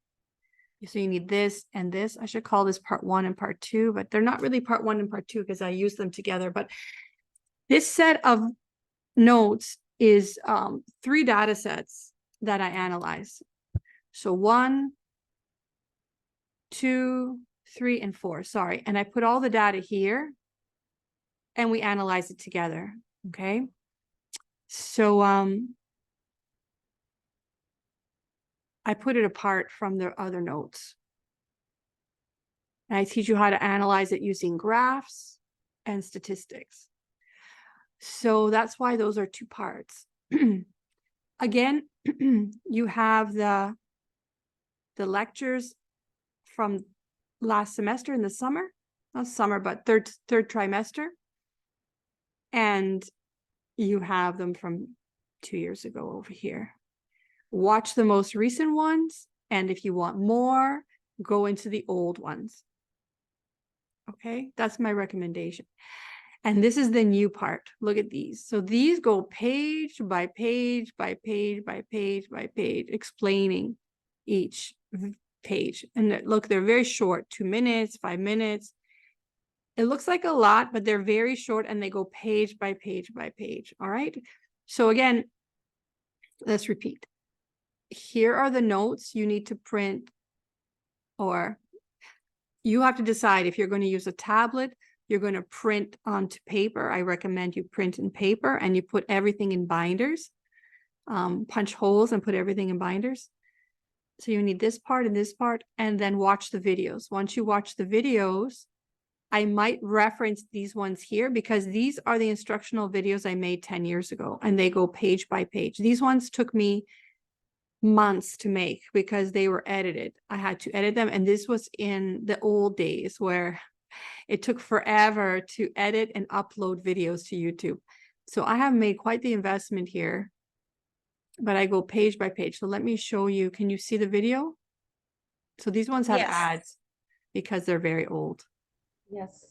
so you need this and this. I should call this part 1 and part 2, but they're not really part 1 and part 2 because I use them together. But this set of notes is 3 data sets that I analyze. So 1, 2, 3, and 4. Sorry. And I put all the data here and we analyze it together. Okay. So I put it apart from the other notes. And I teach you how to analyze it using graphs and statistics. So that's why those are 2 parts. Again, you have the lectures from last semester in the summer, not summer, but third trimester. And you have them from 2 years ago over here. Watch the most recent ones. And if you want more, go into the old ones. Okay, that's my recommendation. And this is the new part. Look at these. So these go page by page by page by page by page, explaining each page. And look, they're very short, 2 minutes, 5 minutes. It looks like a lot, but they're very short and they go page by page by page. All right. So again, let's repeat. Here are the notes you need to print, or you have to decide if you're going to use a tablet, you're going to print onto paper. I recommend you print in paper and you put everything in binders, punch holes and put everything in binders. So you need this part and this part, and then watch the videos. Once you watch the videos, I might reference these ones here because these are the instructional videos I made 10 years ago and they go page by page. These ones took me months to make because they were edited. I had to edit them. And this was in the old days where it took forever to edit and upload videos to YouTube. So I have made quite the investment here, but I go page by page. So let me show you. Can you see the video? So these ones have Yes. ads because they're very old. Yes.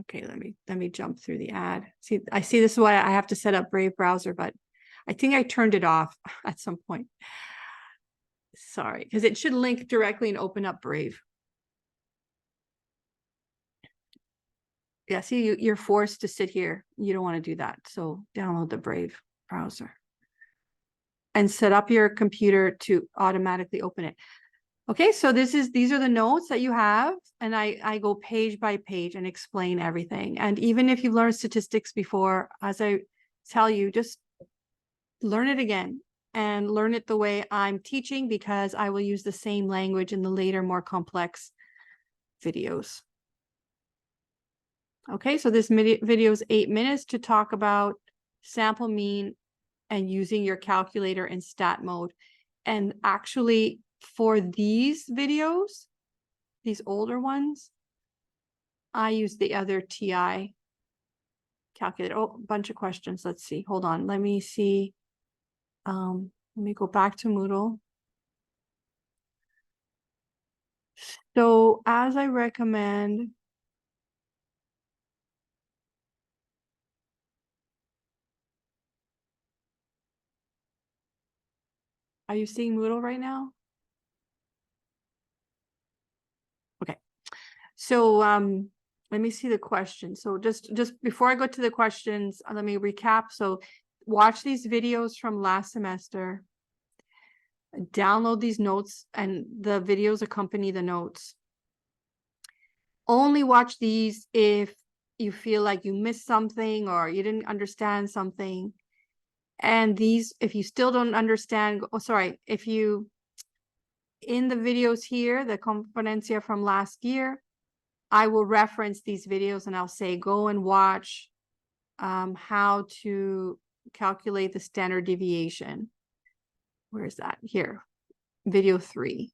Okay, let me jump through the ad. See, I see this is why I have to set up Brave browser, but I think I turned it off at some point. Sorry, because it should link directly and open up Brave. Yeah, see, you're forced to sit here. You don't want to do that. So download the Brave browser and set up your computer to automatically open it. Okay, so these are the notes that you have, and I go page by page and explain everything. And even if you've learned statistics before, as I tell you, just learn it again and learn it the way I'm teaching, because I will use the same language in the later, more complex videos. Okay, so this video is 8 minutes to talk about sample mean and using your calculator in stat mode. And actually, for these videos, these older ones, I use the other TI calculator. Oh, a bunch of questions. Let's see. Hold on. Let me see. Let me go back to Moodle. So as I recommend, are you seeing Moodle right now? Okay. So let me see the questions. So just before I go to the questions, let me recap. So watch these videos from last semester. Download these notes, and the videos accompany the notes. Only watch these if you feel like you missed something or you didn't understand something. And these, if you still don't understand, if you, in the videos here, the conferencia from last year, I will reference these videos and I'll say, go and watch how to calculate the standard deviation. Where is that? Here, video 3.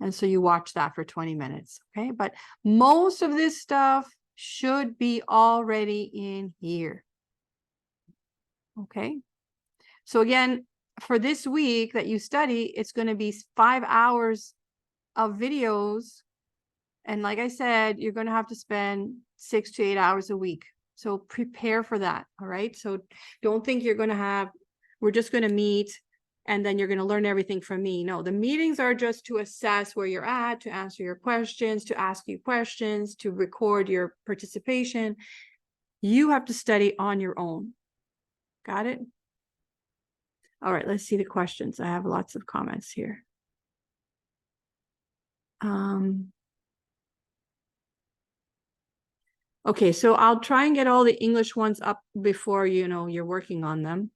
And so you watch that for 20 minutes, okay? But most of this stuff should be already in here, okay? So again, for this week that you study, it's going to be 5 hours of videos. And like I said, you're going to have to spend 6 to 8 hours a week. So prepare for that, all right? So don't think you're going to have, we're just going to meet and then you're going to learn everything from me. No, the meetings are just to assess where you're at, to answer your questions, to ask you questions, to record your participation. You have to study on your own. Got it? All right, let's see the questions. I have lots of comments here. Okay, so I'll try and get all the English ones up before, you know, you're working on them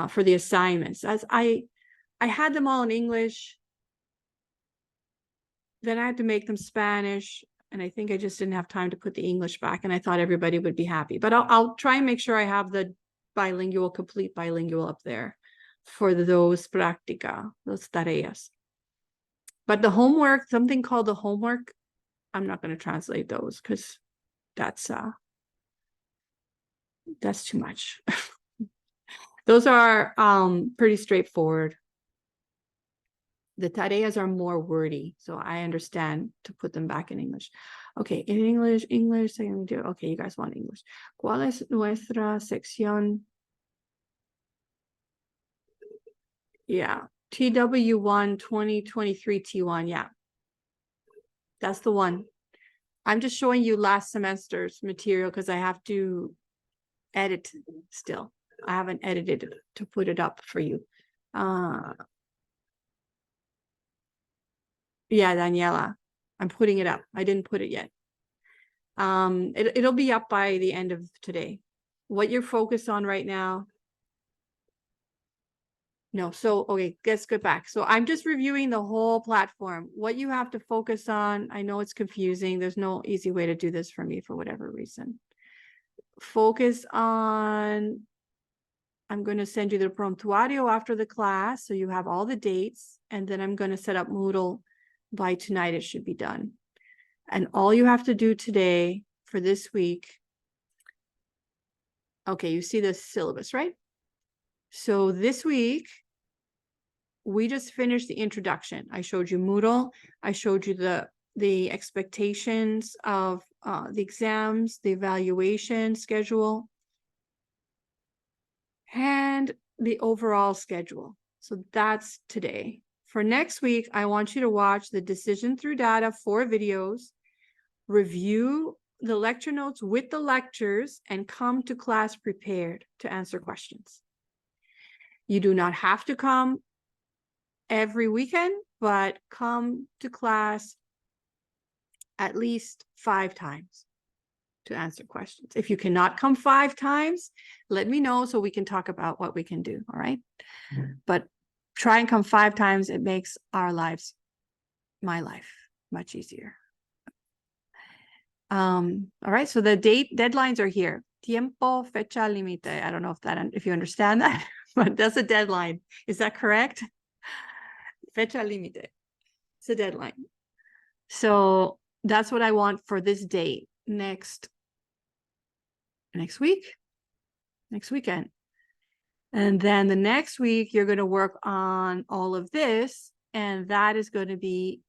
for the assignments. As I had them all in English, then I had to make them Spanish, and I think I just didn't have time to put the English back, and I thought everybody would be happy. But I'll try and make sure I have the bilingual, complete bilingual up there for those práctica, those tareas. But the homework, something called the homework, I'm not going to translate those because that's too much. Those are pretty straightforward. The tareas are more wordy, so I understand to put them back in English. Okay, in English, okay, you guys want English. ¿Cuál es nuestra sección? Yeah, TW1 2023 T1, yeah. That's the one. I'm just showing you last semester's material because I have to edit still. I haven't edited it to put it up for you. Yeah, Daniela, I'm putting it up. I didn't put it yet. It'll be up by the end of today. What you're focused on right now. No, so, okay, let's get back. So I'm just reviewing the whole platform. What you have to focus on, I know it's confusing. There's no easy way to do this for me for whatever reason. Focus on, I'm going to send you the prontuario after the class, so you have all the dates, and then I'm going to set up Moodle. By tonight, it should be done. And all you have to do today for this week, okay, you see the syllabus, right? So this week, we just finished the introduction. I showed you Moodle. I showed you the expectations of the exams, the evaluation schedule, and the overall schedule. So that's today. For next week, I want you to watch the Decision Through Data 4 videos, review the lecture notes with the lectures, and come to class prepared to answer questions. You do not have to come every weekend, but come to class at least 5 times to answer questions. If you cannot come 5 times, let me know so we can talk about what we can do, all right? But try and come 5 times. It makes our lives, my life, much easier. All right, so the deadlines are here. Tiempo, fecha, límite. I don't know if you understand that, but that's a deadline. Is that correct? Fecha, límite. It's a deadline. So that's what I want for this date next weekend. And then the next week, you're going to work on all of this. And that is going to be,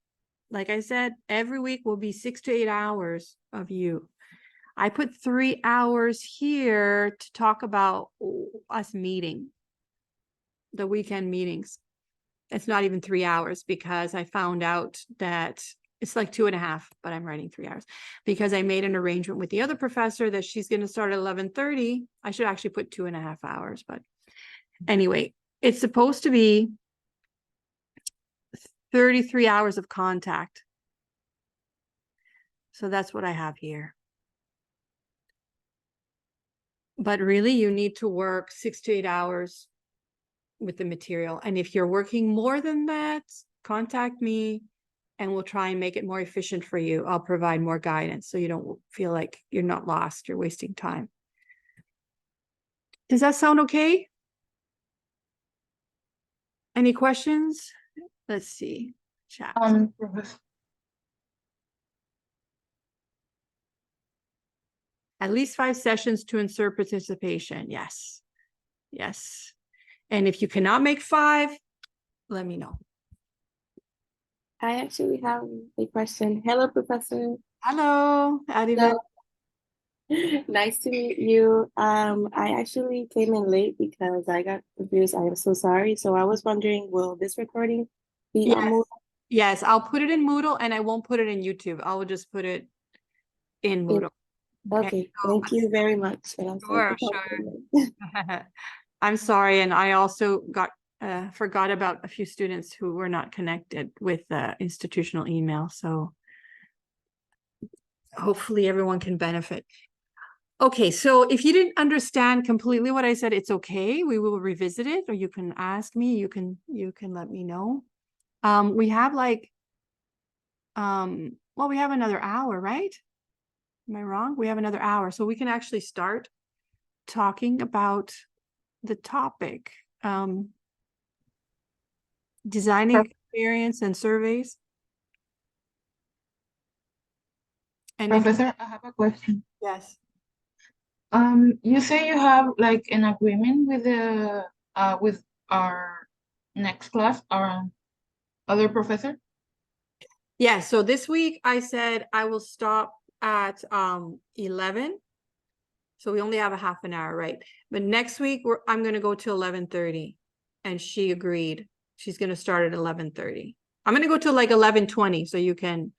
like I said, every week will be 6 to 8 hours of you. I put 3 hours here to talk about us meeting, the weekend meetings. It's not even 3 hours because I found out that it's like 2.5, but I'm writing 3 hours because I made an arrangement with the other professor that she's going to start at 11:30. I should actually put 2.5 hours, but anyway, it's supposed to be 33 hours of contact. So that's what I have here. But really, you need to work 6 to 8 hours with the material. And if you're working more than that, contact me and we'll try and make it more efficient for you. I'll provide more guidance so you don't feel like you're not lost, you're wasting time. Does that sound okay? Any questions? Let's see. Chat. Professor. At least 5 sessions to ensure participation. Yes. Yes. And if you cannot make 5, let me know. I actually have a question. Hello, Professor. Hello, Adivet. Nice to meet you. I actually came in late because I got confused. I am so sorry. So I was wondering, will this recording be on Yes. Moodle? Yes, I'll put it in Moodle and I won't put it in YouTube. I will just put it in Moodle. Okay, thank you very much. And I'm sorry Sure, for coming late. I'm sorry, and I also forgot about a few students who were not connected with the institutional email, so hopefully everyone can benefit. Okay, so if you didn't understand completely what I said, it's okay. We will revisit it, or you can ask me, you can let me know. We have like well, we have another hour, right? Am I wrong? We have another hour, so we can actually start talking about the topic. Designing experience and surveys. And Professor, I have a question. yes. You say you have like an agreement with the with our next class, our other professor? Yeah, so this week I said I will stop at 11. So we only have a half an hour, right? But next week I'm going to go to 11:30, and she agreed. She's going to start at 11:30. I'm going to go to like 11:20 so you can,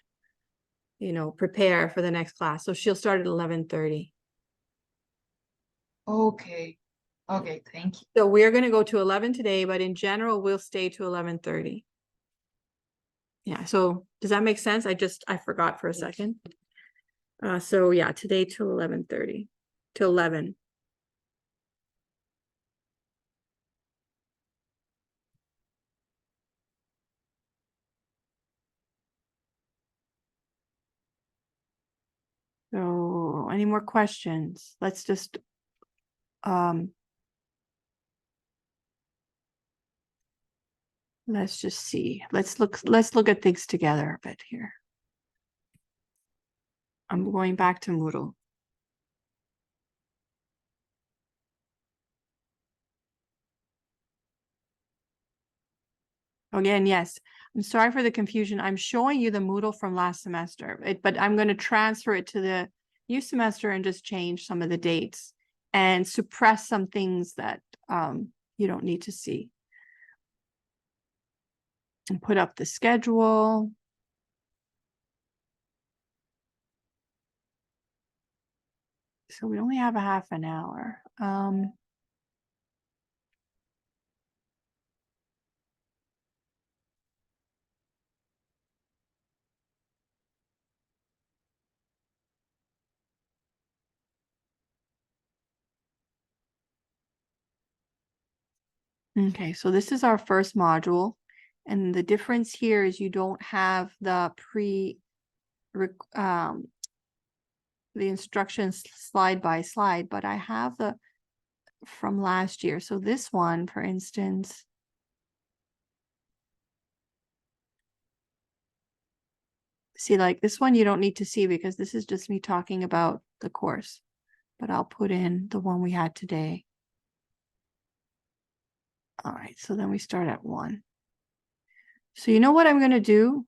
prepare for the next class. So she'll start at 11:30. Okay. Okay, thank you. So we're going to go to 11 today, but in general, we'll stay to 11:30. Yeah, so does that make sense? I forgot for a second. So yeah, today to 11:30 to 11. So any more questions? Let's just let's just see. Let's look at things together a bit here. I'm going back to Moodle. Again, yes. I'm sorry for the confusion. I'm showing you the Moodle from last semester, but I'm going to transfer it to the new semester and just change some of the dates and suppress some things that you don't need to see. And put up the schedule. So we only have a half an hour. Okay, so this is our first module. And the difference here is you don't have the the instructions slide by slide, but I have the from last year. So this one, for instance, see, like this one you don't need to see because this is just me talking about the course, but I'll put in the one we had today. All right, so then we start at 1. So you know what I'm going to do?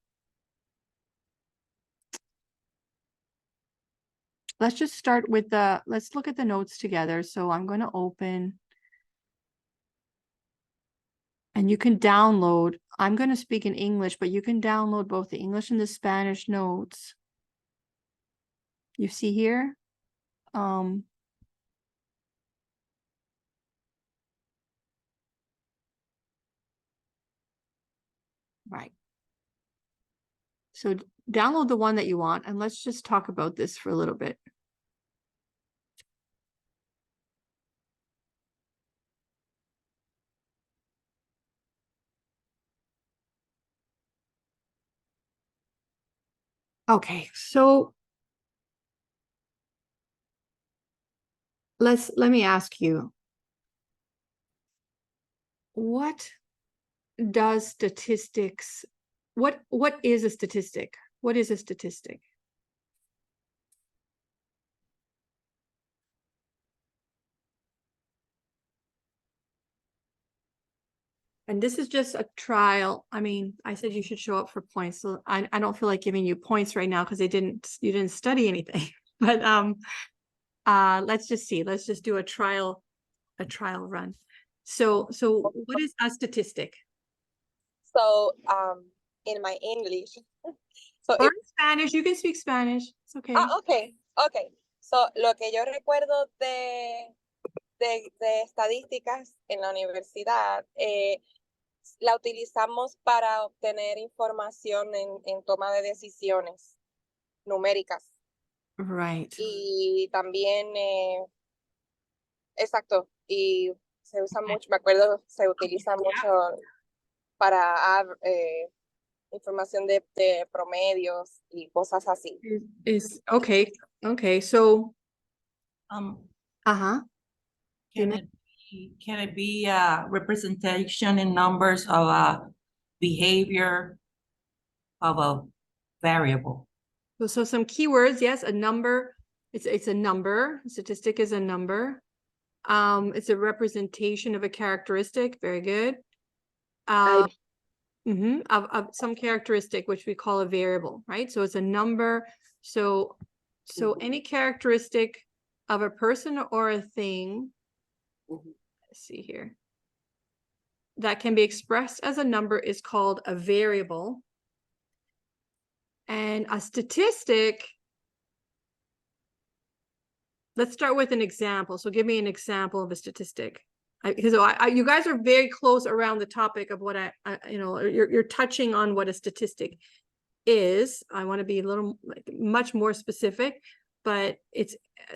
Let's just start with let's look at the notes together. So I'm going to open. And you can download, I'm going to speak in English, but you can download both the English and the Spanish notes. You see here? Right. So download the one that you want, and let's just talk about this for a little bit. Okay, so let me ask you, what does statistics, what is a statistic? What is a statistic? And this is just a trial. I mean, I said you should show up for points. So I don't feel like giving you points right now because you didn't study anything. But let's just see. Let's just do a trial run. So what is a statistic? So, in my English, so Or in Spanish, you can speak Spanish. It's okay. okay. So, lo que yo recuerdo de estadísticas en la universidad, la utilizamos para obtener información en toma de decisiones numéricas. Right. Y también, exacto, y se usa mucho, me acuerdo, se utiliza mucho para información de promedios y cosas así. Is okay. So Can it be a representation in numbers of a behavior of a variable? So some keywords, yes, a number. It's a number. A statistic is a number. It's a representation of a characteristic. Very good. Of some characteristic, which we call a variable, right? So it's a number. So any characteristic of a person or a thing, let's see here, that can be expressed as a number is called a variable. And a statistic, let's start with an example. So give me an example of a statistic. Because you guys are very close around the topic of what you're touching on what a statistic is. I want to be a little much more specific, but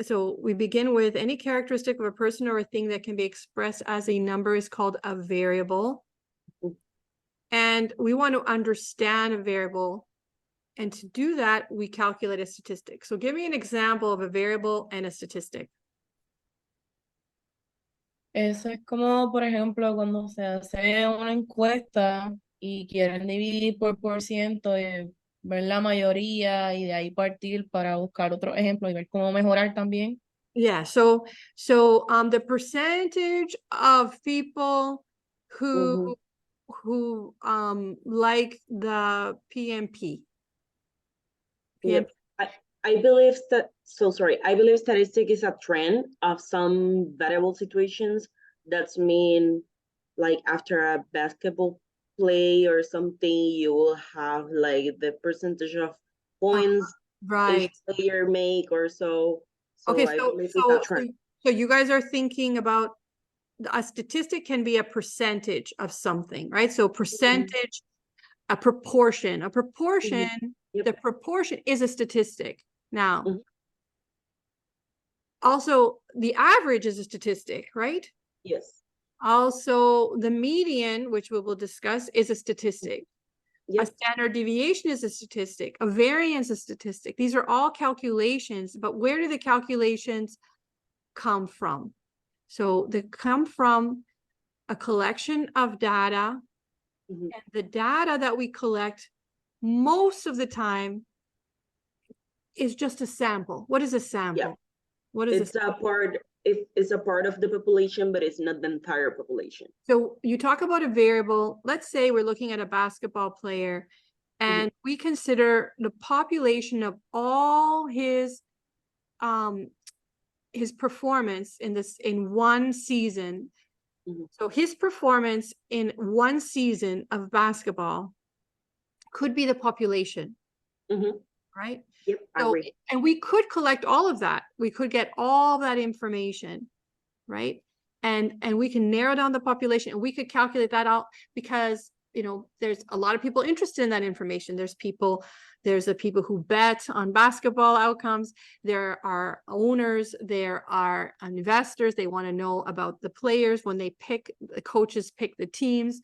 so we begin with any characteristic of a person or a thing that can be expressed as a number is called a variable. And we want to understand a variable. And to do that, we calculate a statistic. So give me an example of a variable and a statistic. Eso es como, por ejemplo, cuando se hace una encuesta y quieren dividir por ciento y ver la mayoría y de ahí partir para buscar otro ejemplo y ver cómo mejorar también. Yeah, so the percentage of people who like the PMP. Yep. I believe I believe statistic is a trend of some variable situations. That's mean like after a basketball play or something, you will have like the percentage of points Right. each player make or so. Okay, I believe it's a trend. so you guys are thinking about a statistic can be a percentage of something, right? So percentage, a proportion, Yep. the proportion is a statistic. Now, Mhm. also the average is a statistic, right? Yes. Also the median, which we will discuss, is a statistic. Yep. A standard deviation is a statistic. A variance is a statistic. These are all calculations, but where do the calculations come from? So they come from a collection of data. Mhm. And the data that we collect most of the time is just a sample. What is a sample? Yeah. What is It's a part of the population, but it's not the entire population. So you talk about a variable. Let's say we're looking at a basketball player and we consider the population of all his performance in one season. So his performance in one season of basketball could be the population, right? Yep, I agree. And we could collect all of that. We could get all that information, right? And we can narrow down the population and we could calculate that out because, there's a lot of people interested in that information. There's the people who bet on basketball outcomes. There are owners, there are investors. They want to know about the players when the coaches pick the teams,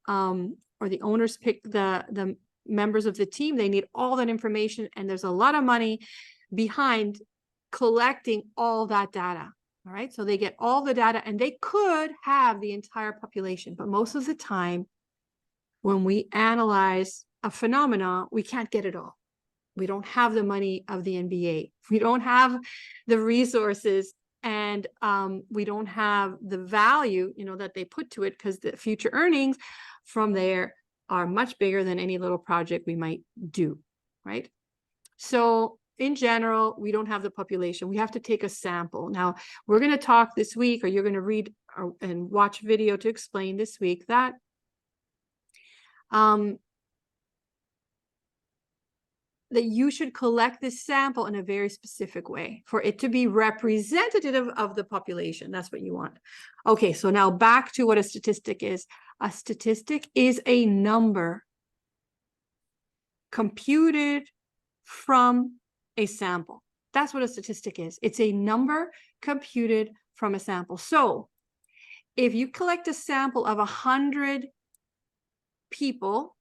or the owners pick the members of the team. They need all that information, and there's a lot of money behind collecting all that data. All right, so they get all the data and they could have the entire population, but most of the time when we analyze a phenomena, we can't get it all. We don't have the money of the NBA. We don't have the resources, and we don't have the value, that they put to it, because the future earnings from there are much bigger than any little project we might do, right? So in general, we don't have the population. We have to take a sample. Now, we're going to talk this week, or you're going to read and watch video to explain this week that that you should collect this sample in a very specific way for it to be representative of the population. That's what you want. Okay, so now back to what a statistic is. A statistic is a number computed from a sample. That's what a statistic is. It's a number computed from a sample. So if you collect a sample of 100 people,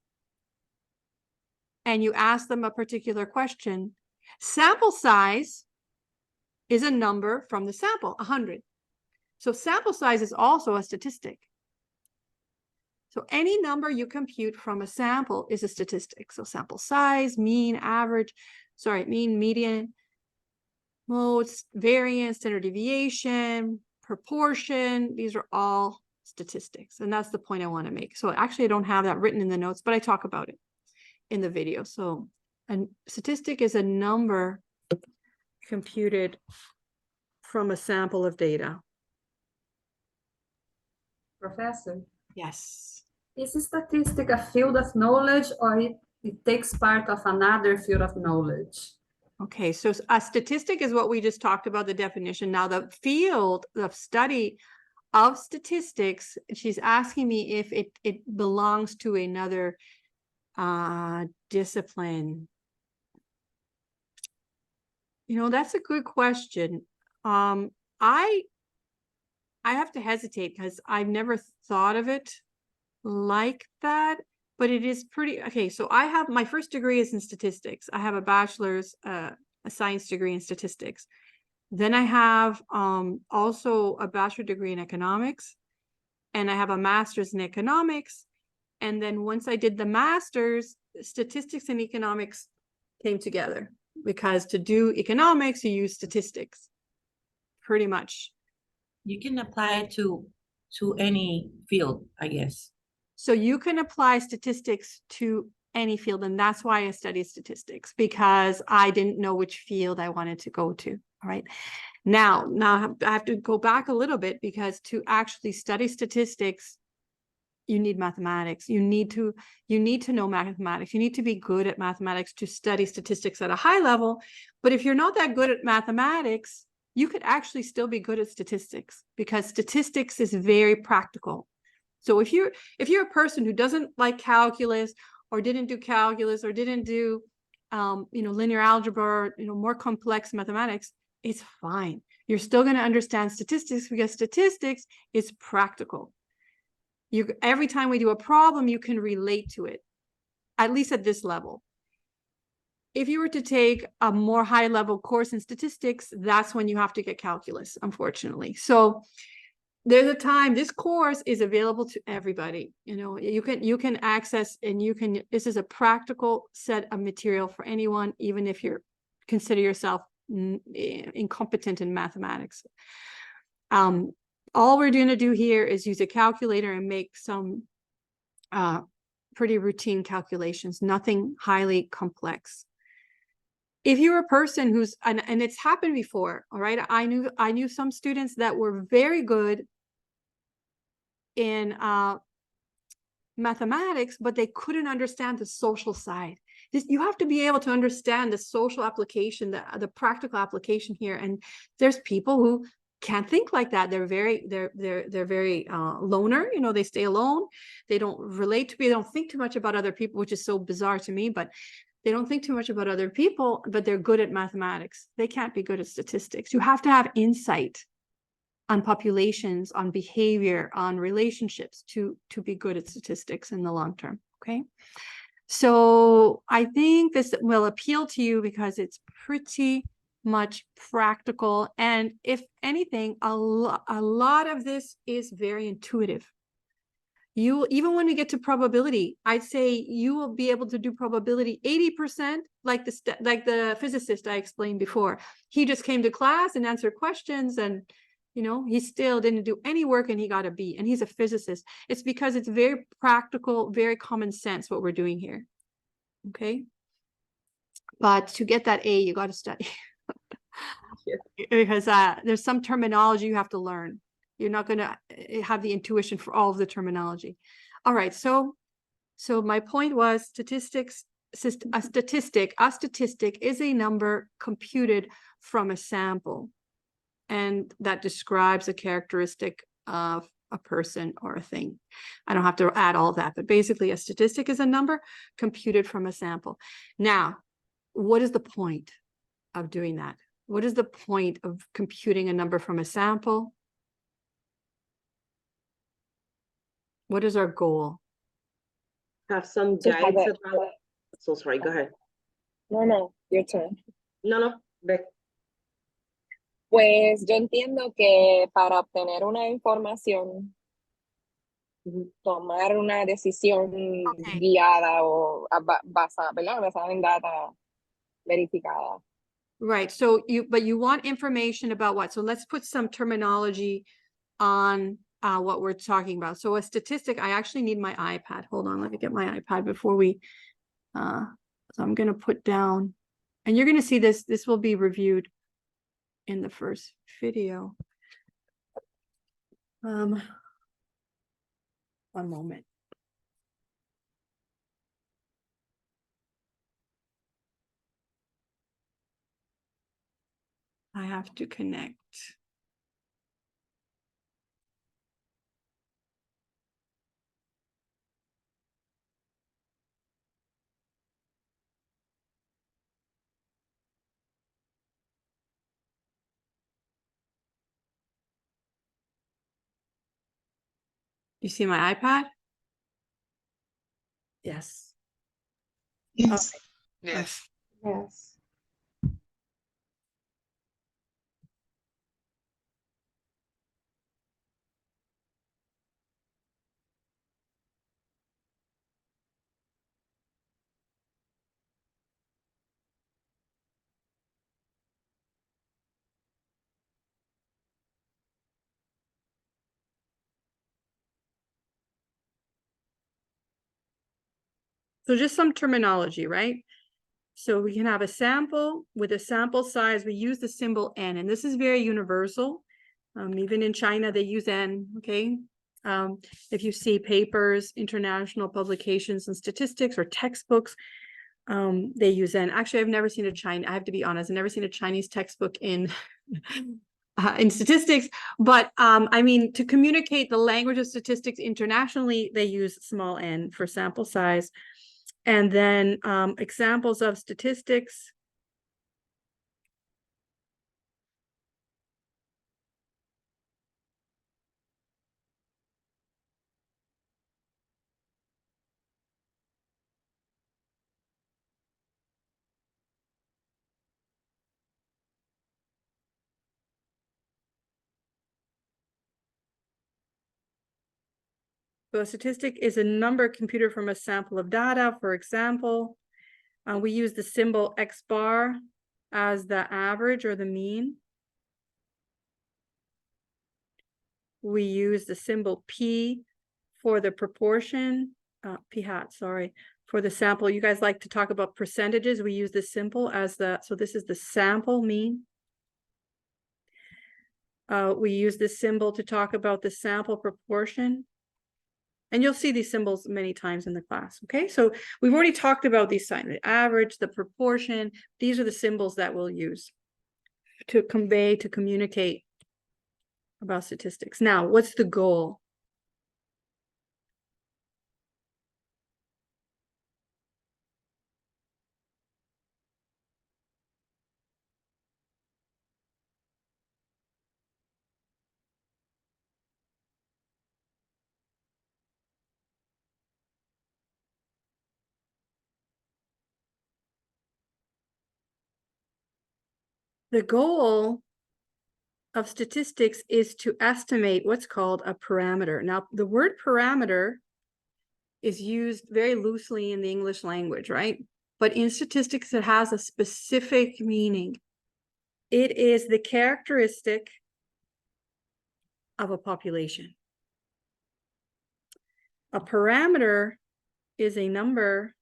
and you ask them a particular question, sample size is a number from the sample, 100. So sample size is also a statistic. So any number you compute from a sample is a statistic. So sample size, mean, mean, median, modes, variance, standard deviation, proportion, these are all statistics. And that's the point I want to make. So actually I don't have that written in the notes, but I talk about it in the video. So a statistic is a number computed from a sample of data. Professor? Yes. Is a statistic a field of knowledge, or it takes part of another field of knowledge? Okay, so a statistic is what we just talked about, the definition. Now the field of study of statistics, she's asking me if it belongs to another discipline. That's a good question. I have to hesitate because I've never thought of it like that, but it is pretty okay. So I have my first degree is in statistics. I have a bachelor's, a science degree in statistics. Then I have also a bachelor degree in economics, and I have a master's in economics. And then once I did the master's, statistics and economics came together, because to do economics, you use statistics pretty much. You can apply it to any field, I guess. So you can apply statistics to any field. And that's why I studied statistics, because I didn't know which field I wanted to go to. All right. Now I have to go back a little bit, because to actually study statistics, you need mathematics. You need to know mathematics. You need to be good at mathematics to study statistics at a high level. But if you're not that good at mathematics, you could actually still be good at statistics, because statistics is very practical. So if you're a person who doesn't like calculus, or didn't do calculus, or didn't do linear algebra, more complex mathematics, it's fine. You're still going to understand statistics, because statistics is practical. Every time we do a problem, you can relate to it, at least at this level. If you were to take a more high level course in statistics, that's when you have to get calculus, unfortunately. So there's a time, this course is available to everybody. You can access, and this is a practical set of material for anyone, even if you consider yourself incompetent in mathematics. All we're going to do here is use a calculator and make some pretty routine calculations, nothing highly complex. If you're a person who's, and it's happened before, all right, I knew some students that were very good in mathematics, but they couldn't understand the social side. You have to be able to understand the social application, the practical application here. And there's people who can't think like that. They're very loner. They stay alone. They don't relate to people. They don't think too much about other people, which is so bizarre to me. But they don't think too much about other people, but they're good at mathematics. They can't be good at statistics. You have to have insight on populations, on behavior, on relationships to be good at statistics in the long term. Okay. So I think this will appeal to you, because it's pretty much practical. And if anything, a lot of this is very intuitive. You, even when we get to probability, I'd say you will be able to do probability 80%, like the physicist I explained before. He just came to class and answered questions, and you know, he still didn't do any work and he got a B, and he's a physicist. It's because it's very practical, very common sense what we're doing here. Okay. But to get that A, you got to study. Because there's some terminology you have to learn. You're not going to have the intuition for all of the terminology. All right. So my point was statistics. A statistic is a number computed from a sample, and that describes a characteristic of a person or a thing. I don't have to add all that, but basically a statistic is a number computed from a sample. Now, what is the point of doing that? What is the point of computing a number from a sample? What is our goal? Have some To have guides it. about. So sorry, go ahead. No, your turn. No, ve. Pues yo entiendo que para obtener una información, tomar una decisión guiada o basada, ¿verdad? Basada en data verificada. Right. So you want information about what? So let's put some terminology on what we're talking about. So a statistic, I actually need my iPad. Hold on, let me get my iPad before we, so I'm going to put down, and you're going to see this will be reviewed in the first video. One moment. I have to connect. You see my iPad? Yes. Yes. Yes. Yes. So just some terminology, right? So we can have a sample with a sample size. We use the symbol N, and this is very universal. Even in China, they use N, okay? If you see papers, international publications and statistics or textbooks, they use N. Actually, I've never seen I have to be honest, I've never seen a Chinese textbook in statistics, but I mean, to communicate the language of statistics internationally, they use small n for sample size. And then examples of statistics. So a statistic is a number computed from a sample of data. For example, we use the symbol X bar as the average or the mean. We use the symbol P for the proportion, P hat, sorry, for the sample. You guys like to talk about percentages. We use this symbol as so this is the sample mean. We use this symbol to talk about the sample proportion. And you'll see these symbols many times in the class, okay? So we've already talked about these signs, the average, the proportion. These are the symbols that we'll use to convey, to communicate about statistics. Now, what's the goal? The goal of statistics is to estimate what's called a parameter. Now, the word parameter is used very loosely in the English language, right? But in statistics, it has a specific meaning. It is the characteristic of a population. A parameter is a number.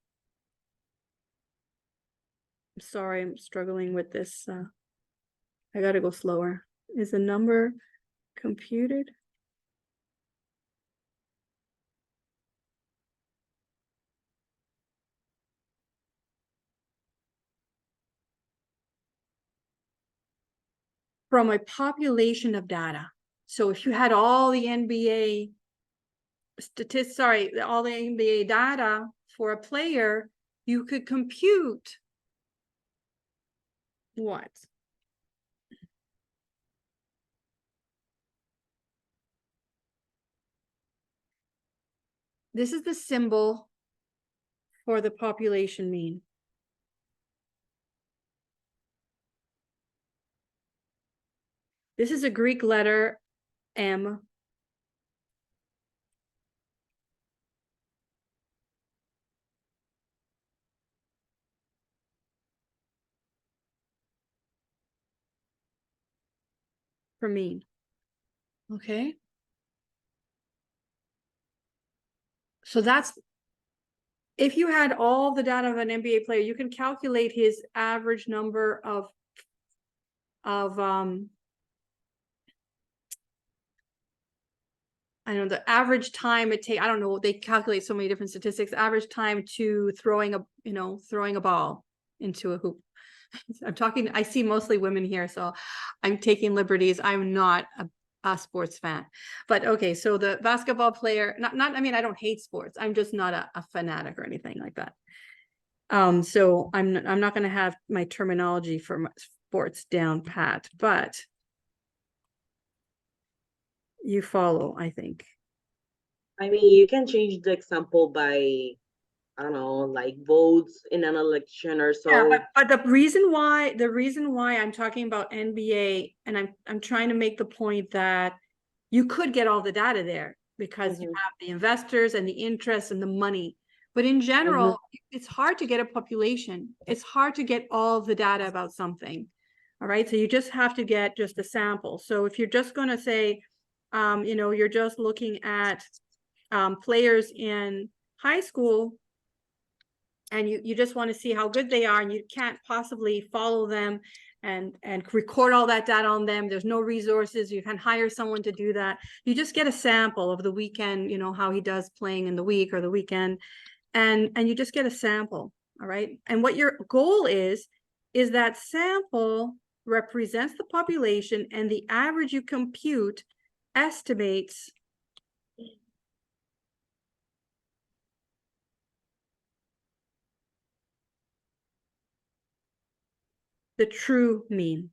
I'm sorry, I'm struggling with this. I gotta go slower. Is a number computed? From a population of data. So if you had all the NBA statistics, sorry, all the NBA data for a player, you could compute what? This is the symbol for the population mean. This is a Greek letter M. For mean. Okay. So that's, if you had all the data of an NBA player, you can calculate his average number of I don't know, the average time it takes, I don't know, they calculate so many different statistics, average time to throwing a ball into a hoop. I'm talking, I see mostly women here, so I'm taking liberties. I'm not a sports fan, but okay. So the basketball player, I mean, I don't hate sports. I'm just not a fanatic or anything like that. So I'm not going to have my terminology for my sports down pat, but you follow, I think. I mean, you can change the example by, I don't know, like votes in an election or so. Yeah, but the reason why I'm talking about NBA, and I'm trying to make the point that you could get all the data there because you have the investors and the interest and the money. But in general, it's hard to get a population. It's hard to get all the data about something. All right. So you just have to get just a sample. So if you're just going to say, you're just looking at players in high school, and you just want to see how good they are, and you can't possibly follow them and record all that data on them. There's no resources. You can hire someone to do that. You just get a sample of the weekend, how he does playing in the week or the weekend, and you just get a sample. All right. And what your goal is that sample represents the population, and the average you compute estimates the true mean.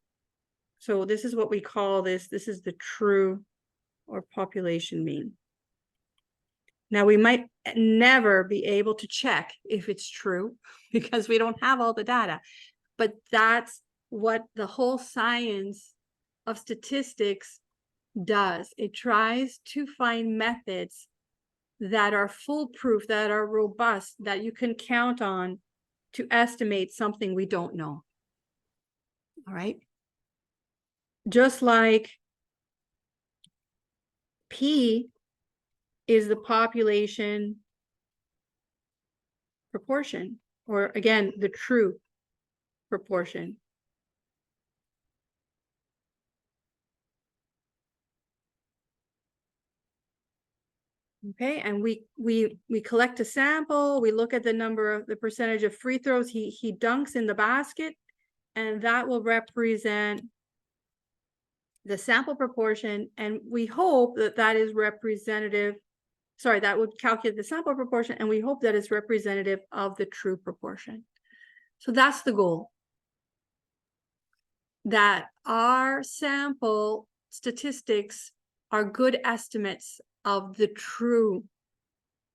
So this is what we call this. This is the true or population mean. Now, we might never be able to check if it's true because we don't have all the data, but that's what the whole science of statistics does. It tries to find methods that are foolproof, that are robust, that you can count on to estimate something we don't know. All right. Just like P is the population proportion, or again, the true proportion. Okay, and we collect a sample, we look at the percentage of free throws he dunks in the basket, and that will represent the sample proportion, and we hope that is representative. Sorry, that would calculate the sample proportion, and we hope that is representative of the true proportion. So that's the goal. That our sample statistics are good estimates of the true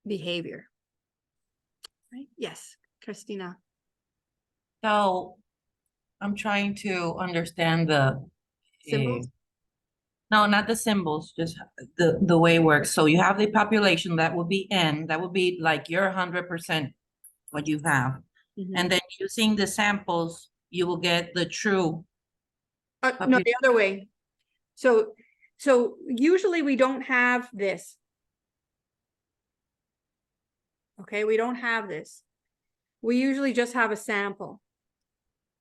behavior. Right? Yes, Christina. So I'm trying to understand the Symbols? no, not the symbols, just the way it works. So you have the population, that would be N, that would be like your 100% what you have. Mhm. And then using the samples, you will get the true. No, the other way. So usually we don't have this. Okay, we don't have this. We usually just have a sample.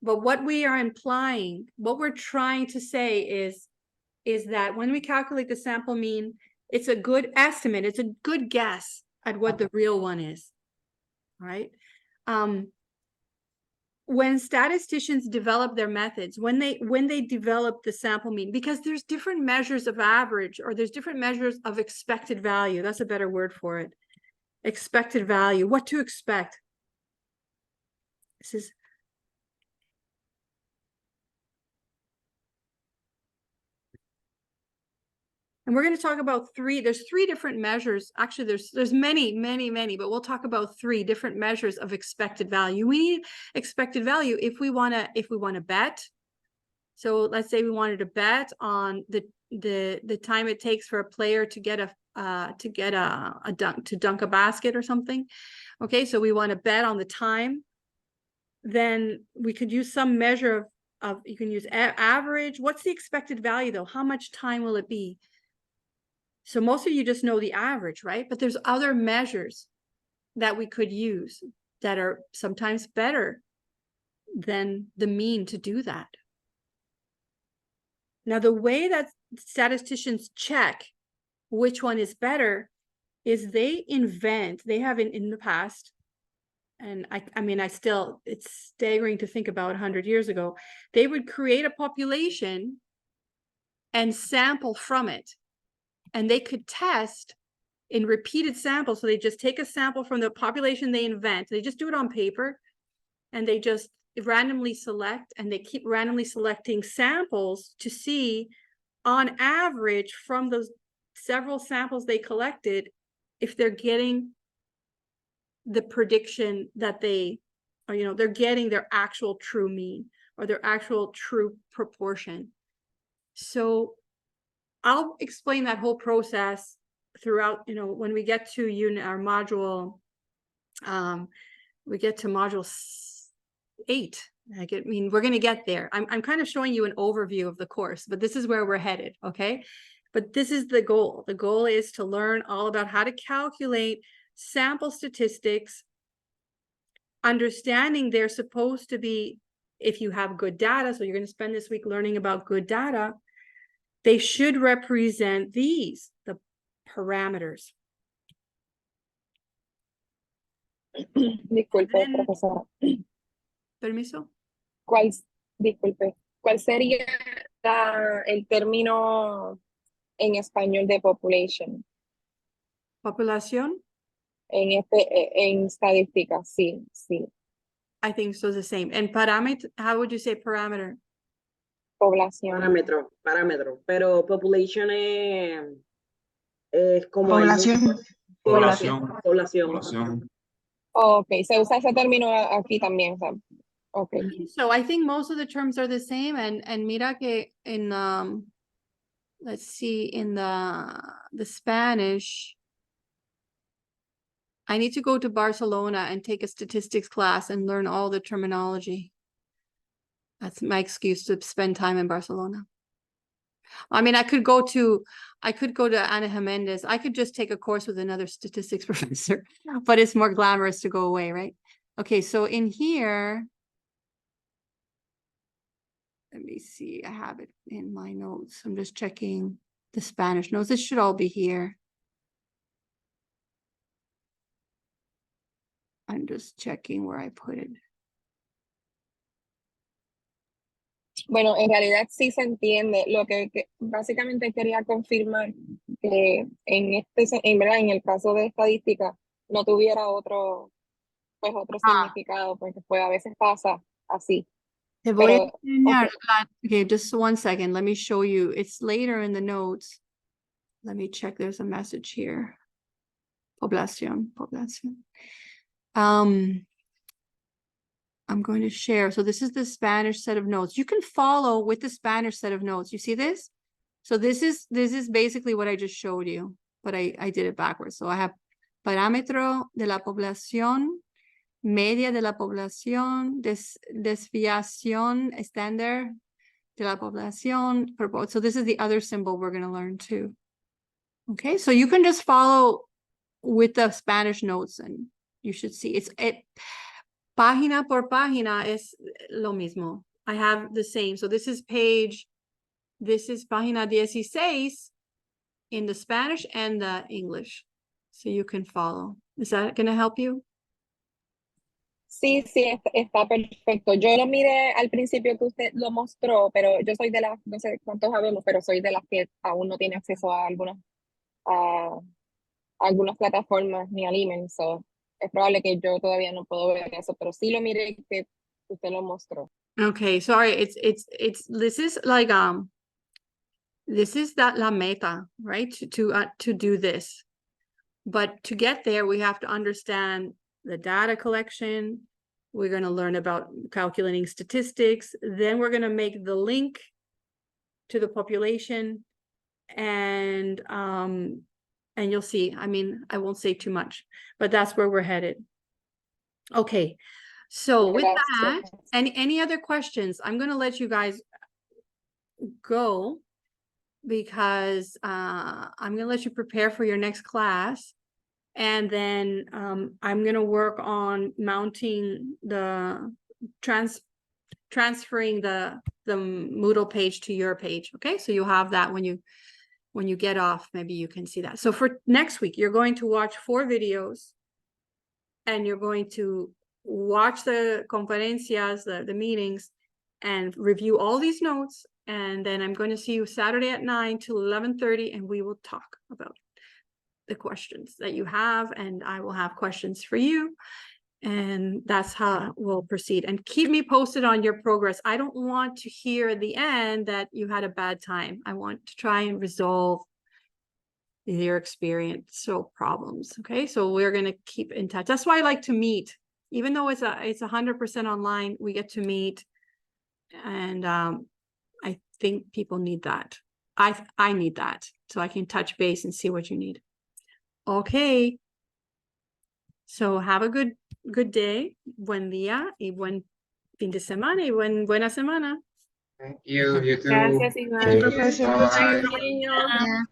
But what we are implying, what we're trying to say is that when we calculate the sample mean, it's a good estimate, it's a good guess at what the real one is. All right. When statisticians develop their methods, when they develop the sample mean, because there's different measures of average, or there's different measures of expected value. That's a better word for it. Expected value, what to expect. This is and we're going to talk about there's three different measures. Actually, there's many, but we'll talk about three different measures of expected value. We need expected value if we want to bet. So let's say we wanted to bet on the time it takes for a player to get a dunk a basket or something. Okay, so we want to bet on the time. Then we could use some measure of you can use average. What's the expected value though? How much time will it be? So most of you just know the average, right? But there's other measures that we could use that are sometimes better than the mean to do that. Now, the way that statisticians check which one is better is they have in the past, and I mean, it's staggering to think about 100 years ago, they would create a population and sample from it. And they could test in repeated samples. So they just take a sample from the population they invent. They just do it on paper and they just randomly select, and they keep randomly selecting samples to see on average from those several samples they collected, if they're getting the prediction that they're getting their actual true mean or their actual true proportion. So I'll explain that whole process throughout, when we get to our module, we get to module 8. We're going to get there. I'm kind of showing you an overview of the course, but this is where we're headed. Okay. But this is the goal. The goal is to learn all about how to calculate sample statistics, understanding they're supposed to be, if you have good data, so you're going to spend this week learning about good data, they should represent the parameters. Disculpe, profesora. Permiso. Disculpe, ¿cuál sería el término en español de population? Populación. En estadística, sí. I think so, the same. And parameter, how would you say parameter? Población. Parámetro. Pero population es como Población. Población. Ok, se usa ese término aquí también. Okay. So I think most of the terms are the same, and mira que in let's see, in the Spanish, I need to go to Barcelona and take a statistics class and learn all the terminology. That's my excuse to spend time in Barcelona. I mean, I could go to Ana Jimenez. I could just take a course with another statistics professor, but it's more glamorous to go away, right? Okay, so in here, let me see, I have it in my notes. I'm just checking the Spanish notes. This should all be here. I'm just checking where I put it. Bueno, en realidad sí se entiende. Lo que básicamente quería confirmar que en el caso de estadística no tuviera otro significado, porque pues a veces pasa así. Te voy a enseñar. Okay, just 1 second. Let me show you. It's later in the notes. Let me check. There's a message here. Población. I'm going to share. So this is the Spanish set of notes. You can follow with the Spanish set of notes. You see this? So this is basically what I just showed you, but I did it backwards. So I have parámetro de la población, media de la población, desviación estándar de la población. So this is the other symbol we're going to learn too. Okay, so you can just follow with the Spanish notes and you should see página por página es lo mismo. I have the same. So this is página 16 in the Spanish and the English. So you can follow. Is that going to help you? Sí, está perfecto. Yo lo miré al principio que usted lo mostró, pero yo soy de las, no sé cuántos sabemos, pero soy de las que aún no tiene acceso a algunas plataformas ni al email. So, es probable que yo todavía no puedo ver eso, pero sí lo miré que usted lo mostró. Okay, sorry. This is like this is la meta, right? To do this. But to get there, we have to understand the data collection. We're going to learn about calculating statistics. Then we're going to make the link to the population, and you'll see. I mean, I won't say too much, but that's where we're headed. Okay. So with that, any other questions? I'm going to let you guys go because I'm going to let you prepare for your next class. And then I'm going to work on mounting transferring the Moodle page to your page. Okay, so you'll have that when you get off. Maybe you can see that. So for next week, you're going to watch 4 videos, and you're going to watch the conferencias, the meetings, and review all these notes. And then I'm going to see you Saturday at 9 till 11:30, and we will talk about the questions that you have, and I will have questions for you. And that's how we'll proceed. And keep me posted on your progress. I don't want to hear at the end that you had a bad time. I want to try and resolve your experience or problems. Okay, so we're going to keep in touch. That's why I like to meet. Even though it's 100% online, we get to meet. And I think people need that. I need that, so I can touch base and see what you need. Okay. So have a good day, buen día y buen fin de semana y buena semana. Thank you. You too. Gracias, igual. Thank you, Professor.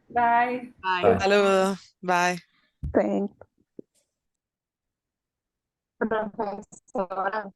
Bye. Bye. Saludos. Bye. Thanks. Profesora.